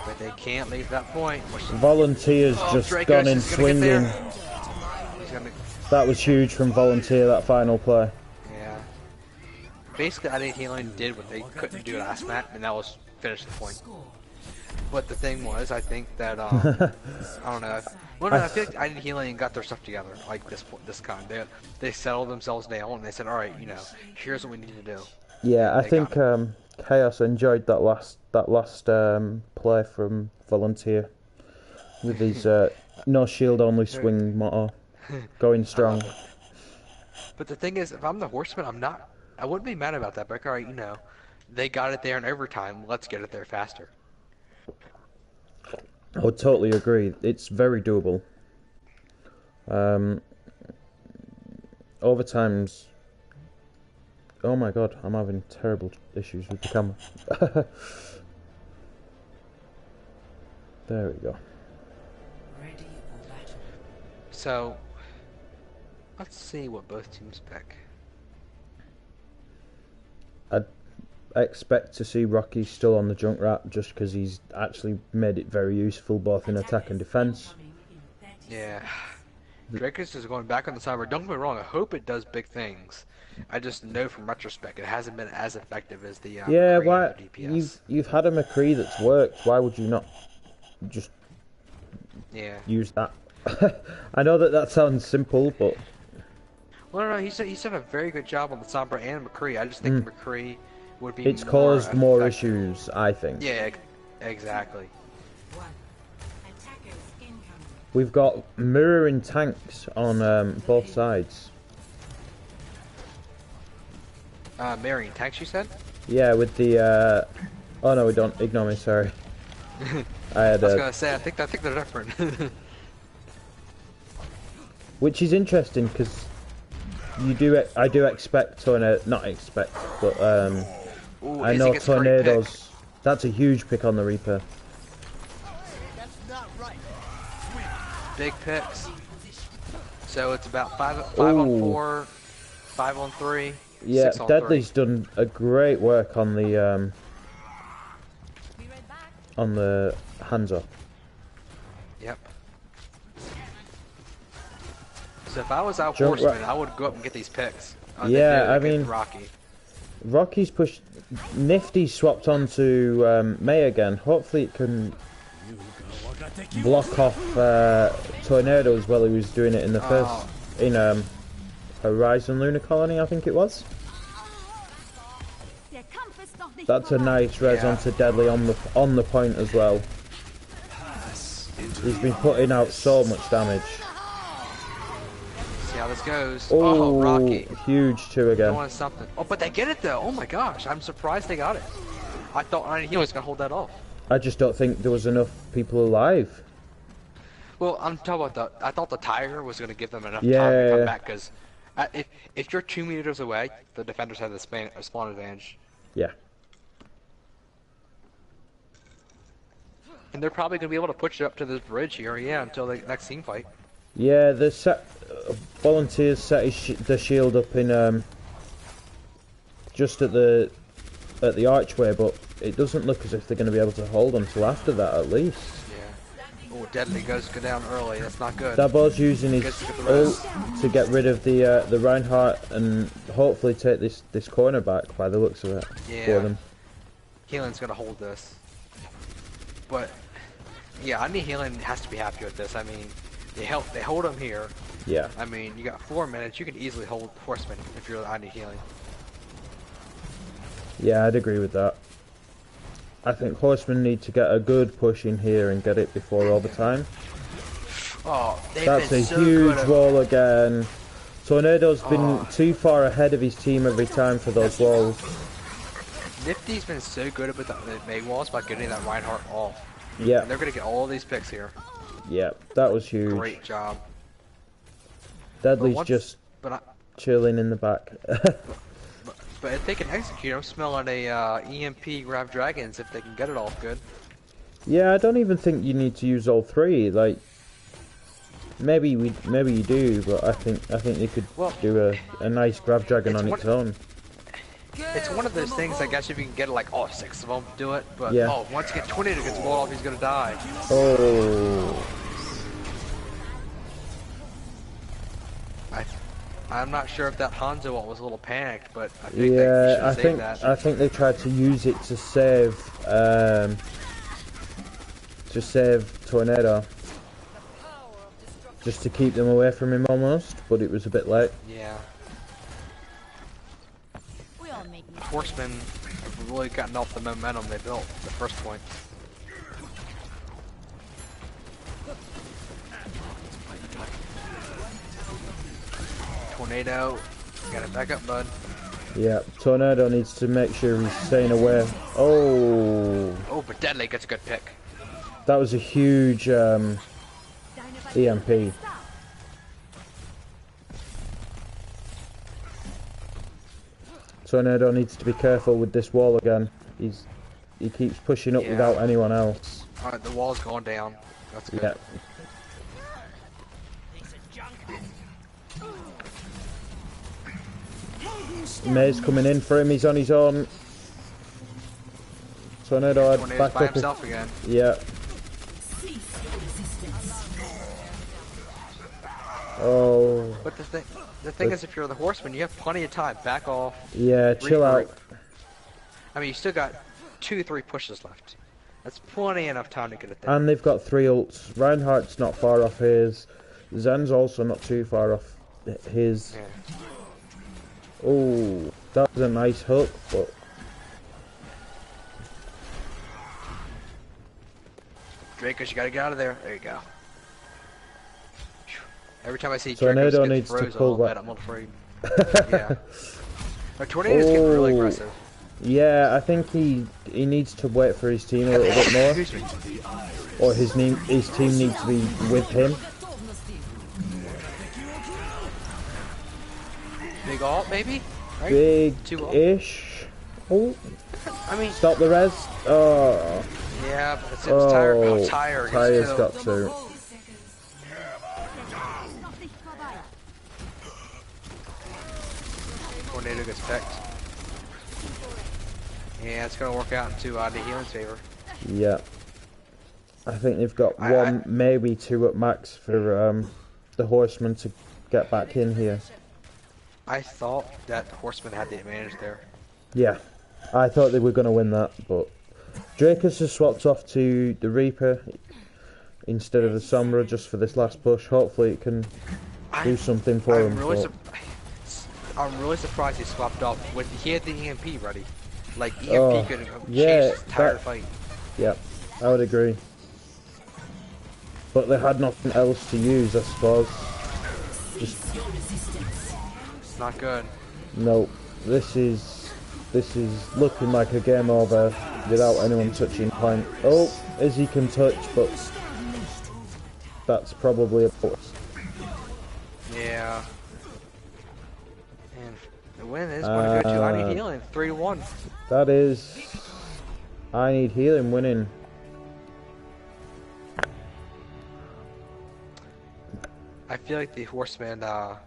But they can't leave that point. Volunteer's just Dracos gone in swinging. That was huge from Volunteer, that final play. Yeah. Basically, I think Healing did what they couldn't do last match, and that was finish the point. But the thing was, I think that, I don't know. Well, no, I feel like I did Healing got their stuff together, like this kind. They settled themselves down, and they said, alright, here's what we need to do. Yeah, I think Chaos enjoyed that last play from Volunteer. With his no shield only swing motto. Going strong. But the thing is, if I'm the Horseman, I wouldn't be mad about that, but alright, they got it there in overtime, let's get it there faster. I would totally agree. It's very doable. Overtime's... Oh my god, I'm having terrible issues with the camera. There we go. So, let's see what both teams pick. I expect to see Rocky still on the Junkrat just because he's actually made it very useful both in attack and defense. Yeah. Dracos is going back on the cyber. Don't get me wrong, I hope it does big things. I just know from retrospect it hasn't been as effective as the yeah, McCree why DPS. you've had a McCree that's worked. Why would you not just use that? I know that sounds simple, but well, no, he's done a very good job on the Sombra and McCree. I just think McCree would be. It's caused more issues, I think. Yeah, exactly. We've got mirroring tanks on both sides. Mirroring tanks, you said? Yeah, with the. Oh no, we don't. Ignore me. Sorry. I was gonna say, I think they're different. Which is interesting because I do expect not expect, but Ooh, I know tornadoes. That's a huge pick on the Reaper. That's not right. Big picks. So it's about five on 4, 5 on 3, Yeah, 6 on Deadly's 3. done a great work on the Be right back. hands up. Yep. So if I was out Jump Horseman, I would go up and get these picks. Yeah, I mean, Rocky. Rocky's pushed. Nifty swapped onto May again. Hopefully it can block off tornadoes while he was doing it in the first Horizon Lunar Colony, I think it was. Der Kampf ist noch nicht That's a vorbei. nice res onto Deadly on the point as well. He's been putting out so much damage. See how this goes. Oh, Oh, Rocky. huge 2 again. Doing something. Oh, but they get it though. Oh my gosh, I'm surprised they got it. I thought he was gonna hold that off. I just don't think there was enough people alive. Well, I'm talking about I thought the Tiger was gonna give them enough time Yeah. to come back because if you're 2 meters away, the defenders have the spawn advantage, Yeah. and they're probably gonna be able to push it up to this bridge here, until the next team fight. Yeah, the volunteers set the shield up in just at the archway, but it doesn't look as if they're going to be able to hold until after that, at least. Yeah. Oh, Deadly go down early. That's not good. Dabo's using his Gets to get the res. ult to get rid of the Reinhardt and hopefully take this corner back by the looks of it for Yeah. them. Healen's gonna hold this, but yeah, I mean Healing has to be happy with this. I mean, they hold him here. Yeah. I mean, you got 4 minutes. You can easily hold Horseman if you're I need Healing. Yeah, I'd agree with that. I think Horsemen need to get a good push in here and get it before overtime. Oh, they've That's been a so huge good at- wall again. Tornado's been too far ahead of his team every time for those walls. Nifty's been so good with the May walls by getting that Reinhardt off. Yeah, And they're gonna get all these picks here. yeah, that was huge. Great job. Deadly's But once- just But chilling in the back. but if they can execute, I'm smelling a EMP grab dragons if they can get it off good. Yeah, I don't even think you need to use all 3. Like, maybe you do, but I think they could Well, do a nice grab dragon it's on one- its own. It's one of those things, I guess, if you can get like, 6 of them, do it. But Yeah. once you get 20 to get the ball off, he's gonna die. Oh, I'm not sure if that Hanzo ult was a little panicked, but I think they yeah, should I save think that. I think they tried to use it to save Tornado, just to keep them away from him almost, but it was a bit late. Yeah. We all make mistakes. Horsemen have really gotten off the momentum they built at the first point. Tornado, gotta back up, bud. Yeah, Tornado needs to make sure he's staying away. Oh, Oh, but Deadly gets a good pick. that was a huge EMP. Tornado needs to be careful with this wall again. He keeps pushing up Yeah. without anyone else. Alright, the wall's going down. That's good. Yeah. May's coming in for him. He's on his own. Tornado had Tornado's back by up. himself again. Yeah. Oh. But the thing is, if you're the Horseman, you have plenty of time. Back off. Yeah, chill out. regroup. I mean, you still got 2-3 pushes left. That's plenty enough time to get it there. And they've got 3 ults. Reinhardt's not far off his. Zen's also not too far off his. Yeah. Oh, that was a nice hook, but Dracos, you gotta get out of there. There you go. Phew. Every time I see Tornado Dracos get needs to froze a pull little back. bit, I'm afraid. Yeah. But Tornado's getting really Oh. aggressive. yeah, I think he needs to wait for his team a little bit more, Excuse me. or his team needs to be with him. Big ult, maybe? Right? 2 ult? Big-ish. Oh, I mean, stop the res. Oh, yeah, but it's Tire. Oh, Tire Tyre's gets got killed. to. Noch nicht vorbei. Tornado gets picked. And it's going to work out into the healing's favor. Yeah. I think they've got one, maybe two at max for the Horsemen to get back in here. I thought that the Horsemen had the advantage there. Yeah. I thought they were going to win that, but Drakus has swapped off to the Reaper instead of the Sombra just for this last push. Hopefully it can do something for him. I'm really surprised he swapped off. He had the EMP ready. Like, EMP could have changed his entire fight. Yeah, I would agree. But they had nothing else to use, I suppose. Just... It's not good. No, this is looking like a game over without anyone touching point. Oh, Izzy can touch, but that's probably a push. Yeah. And the win is going to go to I Need Healing, 3-1. That is I Need Healing winning. I feel like the Horsemen, I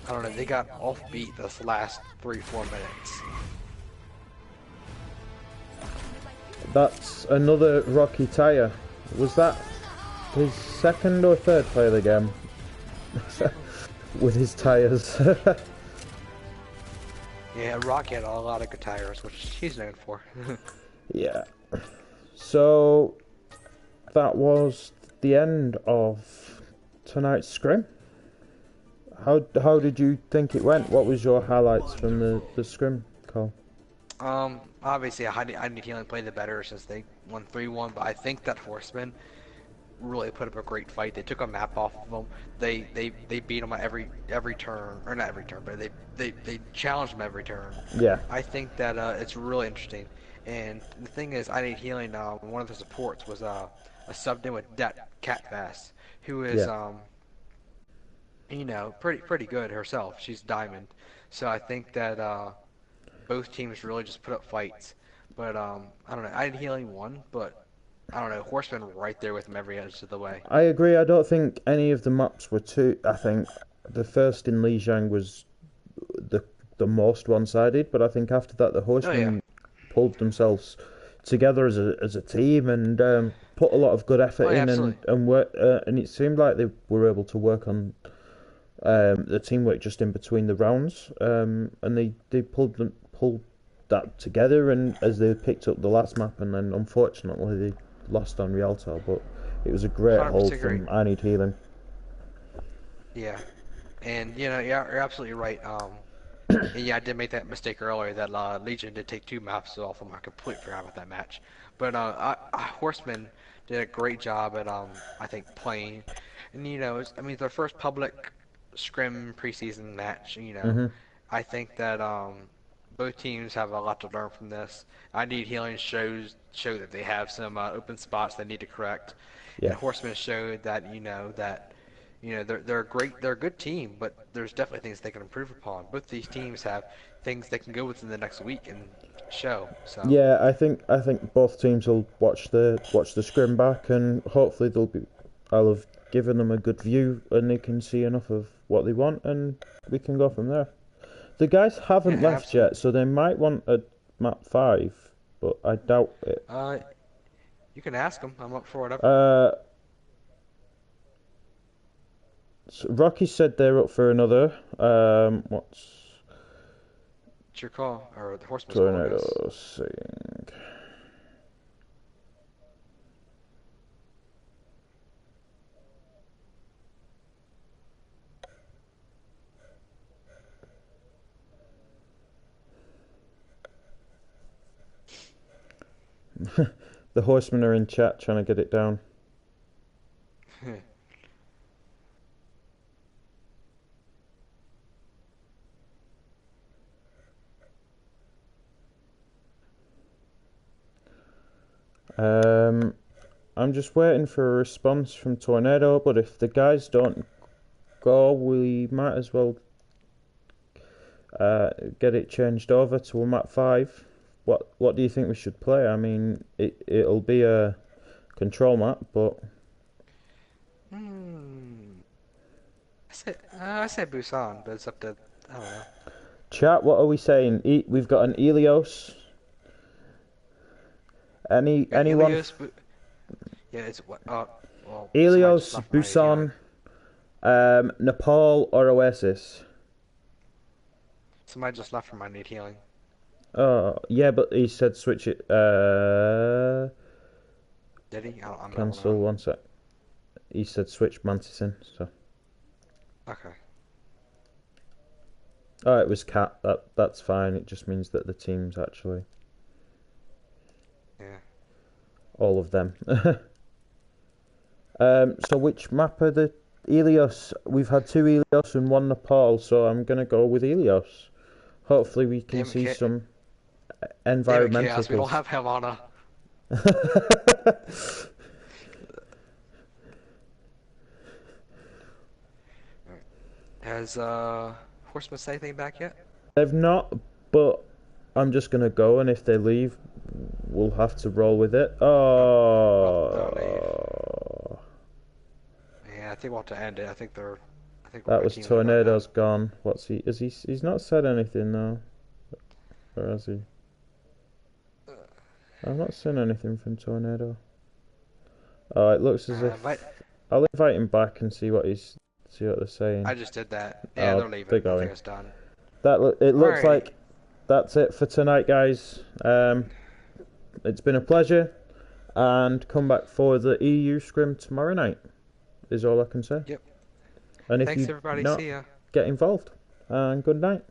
don't know, they got offbeat this last 3-4 minutes. That's another Rocky tire. Was that his second or third play of the game? With his tires. Yeah, Rocky had a lot of good tires, which he's known for. Yeah. So that was the end of tonight's scrim. How did you think it went? What was your highlights from the scrim, Cole? Obviously, I Need Healing played the better since they won 3-1, but I think that Horsemen really put up a great fight. They took a map off of them. They beat them at every turn, or not every turn, but they challenged them every turn. Yeah. I think that it's really interesting. And the thing is, I Need Healing. One of the supports was a subbed in with Catfast, who is you know, pretty good herself. She's diamond. So I think that both teams really just put up fights. But I don't know. I Need Healing won, but I don't know. Horsemen were right there with them every edge of the way. I agree. I don't think any of the maps were too. I think the first in Lijiang was the most one-sided, but I think after that the Horsemen pulled themselves together as a team and put a lot of good effort in and work. And it seemed like they were able to work on the teamwork just in between the rounds. And they pulled that together, and as they picked up the last map, and then unfortunately they lost on Rialto, but it was a great hold from I Need Healing. Yeah, and you know, you're absolutely right. And yeah, I did make that mistake earlier that Legion did take 2 maps off them. I completely forgot about that match. But Horsemen did a great job at I think playing, and you know, I mean, their first public scrim preseason match. You know, I think that both teams have a lot to learn from this. I Need Healing show that they have some open spots they need to correct. Yeah. And Horsemen showed that they're a good team, but there's definitely things they can improve upon. Both these teams have things they can go within the next week and show. So yeah, I think both teams will watch the scrim back, and hopefully I'll have given them a good view, and they can see enough of what they want, and we can go from there. The guys haven't left yet, so they might want a map 5, but I doubt it. You can ask them. I'm up for whatever. So Rocky said they're up for another. What's your call? Or the Horseman's Tornado saying? The Horsemen are in chat trying to get it down. I'm just waiting for a response from Tornado, but if the guys don't go, we might as well get it changed over to a map 5. What do you think we should play? I mean, it'll be a control map, but I said Busan, but it's up to, I don't know. Chat, what are we saying? We've got an Helios. Anyone? Helios, yeah, it's what? Well, Helios, Busan, Nepal, or Oasis? Somebody just left from I need healing. Oh, yeah, but he said switch it. Did he? I'm Cancel, one sec. He said switch Mantis in, so. Okay. Oh, it was Cat. That's fine. It just means that the team's actually Yeah. all of them. So which map are the Helios? We've had 2 Helios and 1 Nepal, so I'm gonna go with Helios. Hopefully we can see some environmental. Chaos, we don't have Havana. Has Horsemen said anything back yet? They've not, but I'm just gonna go, and if they leave, we'll have to roll with it. Oh. Yeah, I think we'll have to end it. I think that was Tornado's gone. What's he? He's not said anything though, or has he? I've not seen anything from Tornado. Oh, it looks as if I'll invite him back and see what they're saying. I just did that. Yeah, they're leaving. They're going. I think it's done. It looks like that's it for tonight, guys. It's been a pleasure, and come back for the EU scrim tomorrow night. Is all I can say. Yep. And if Thanks, you everybody. not See ya. get involved, and good night.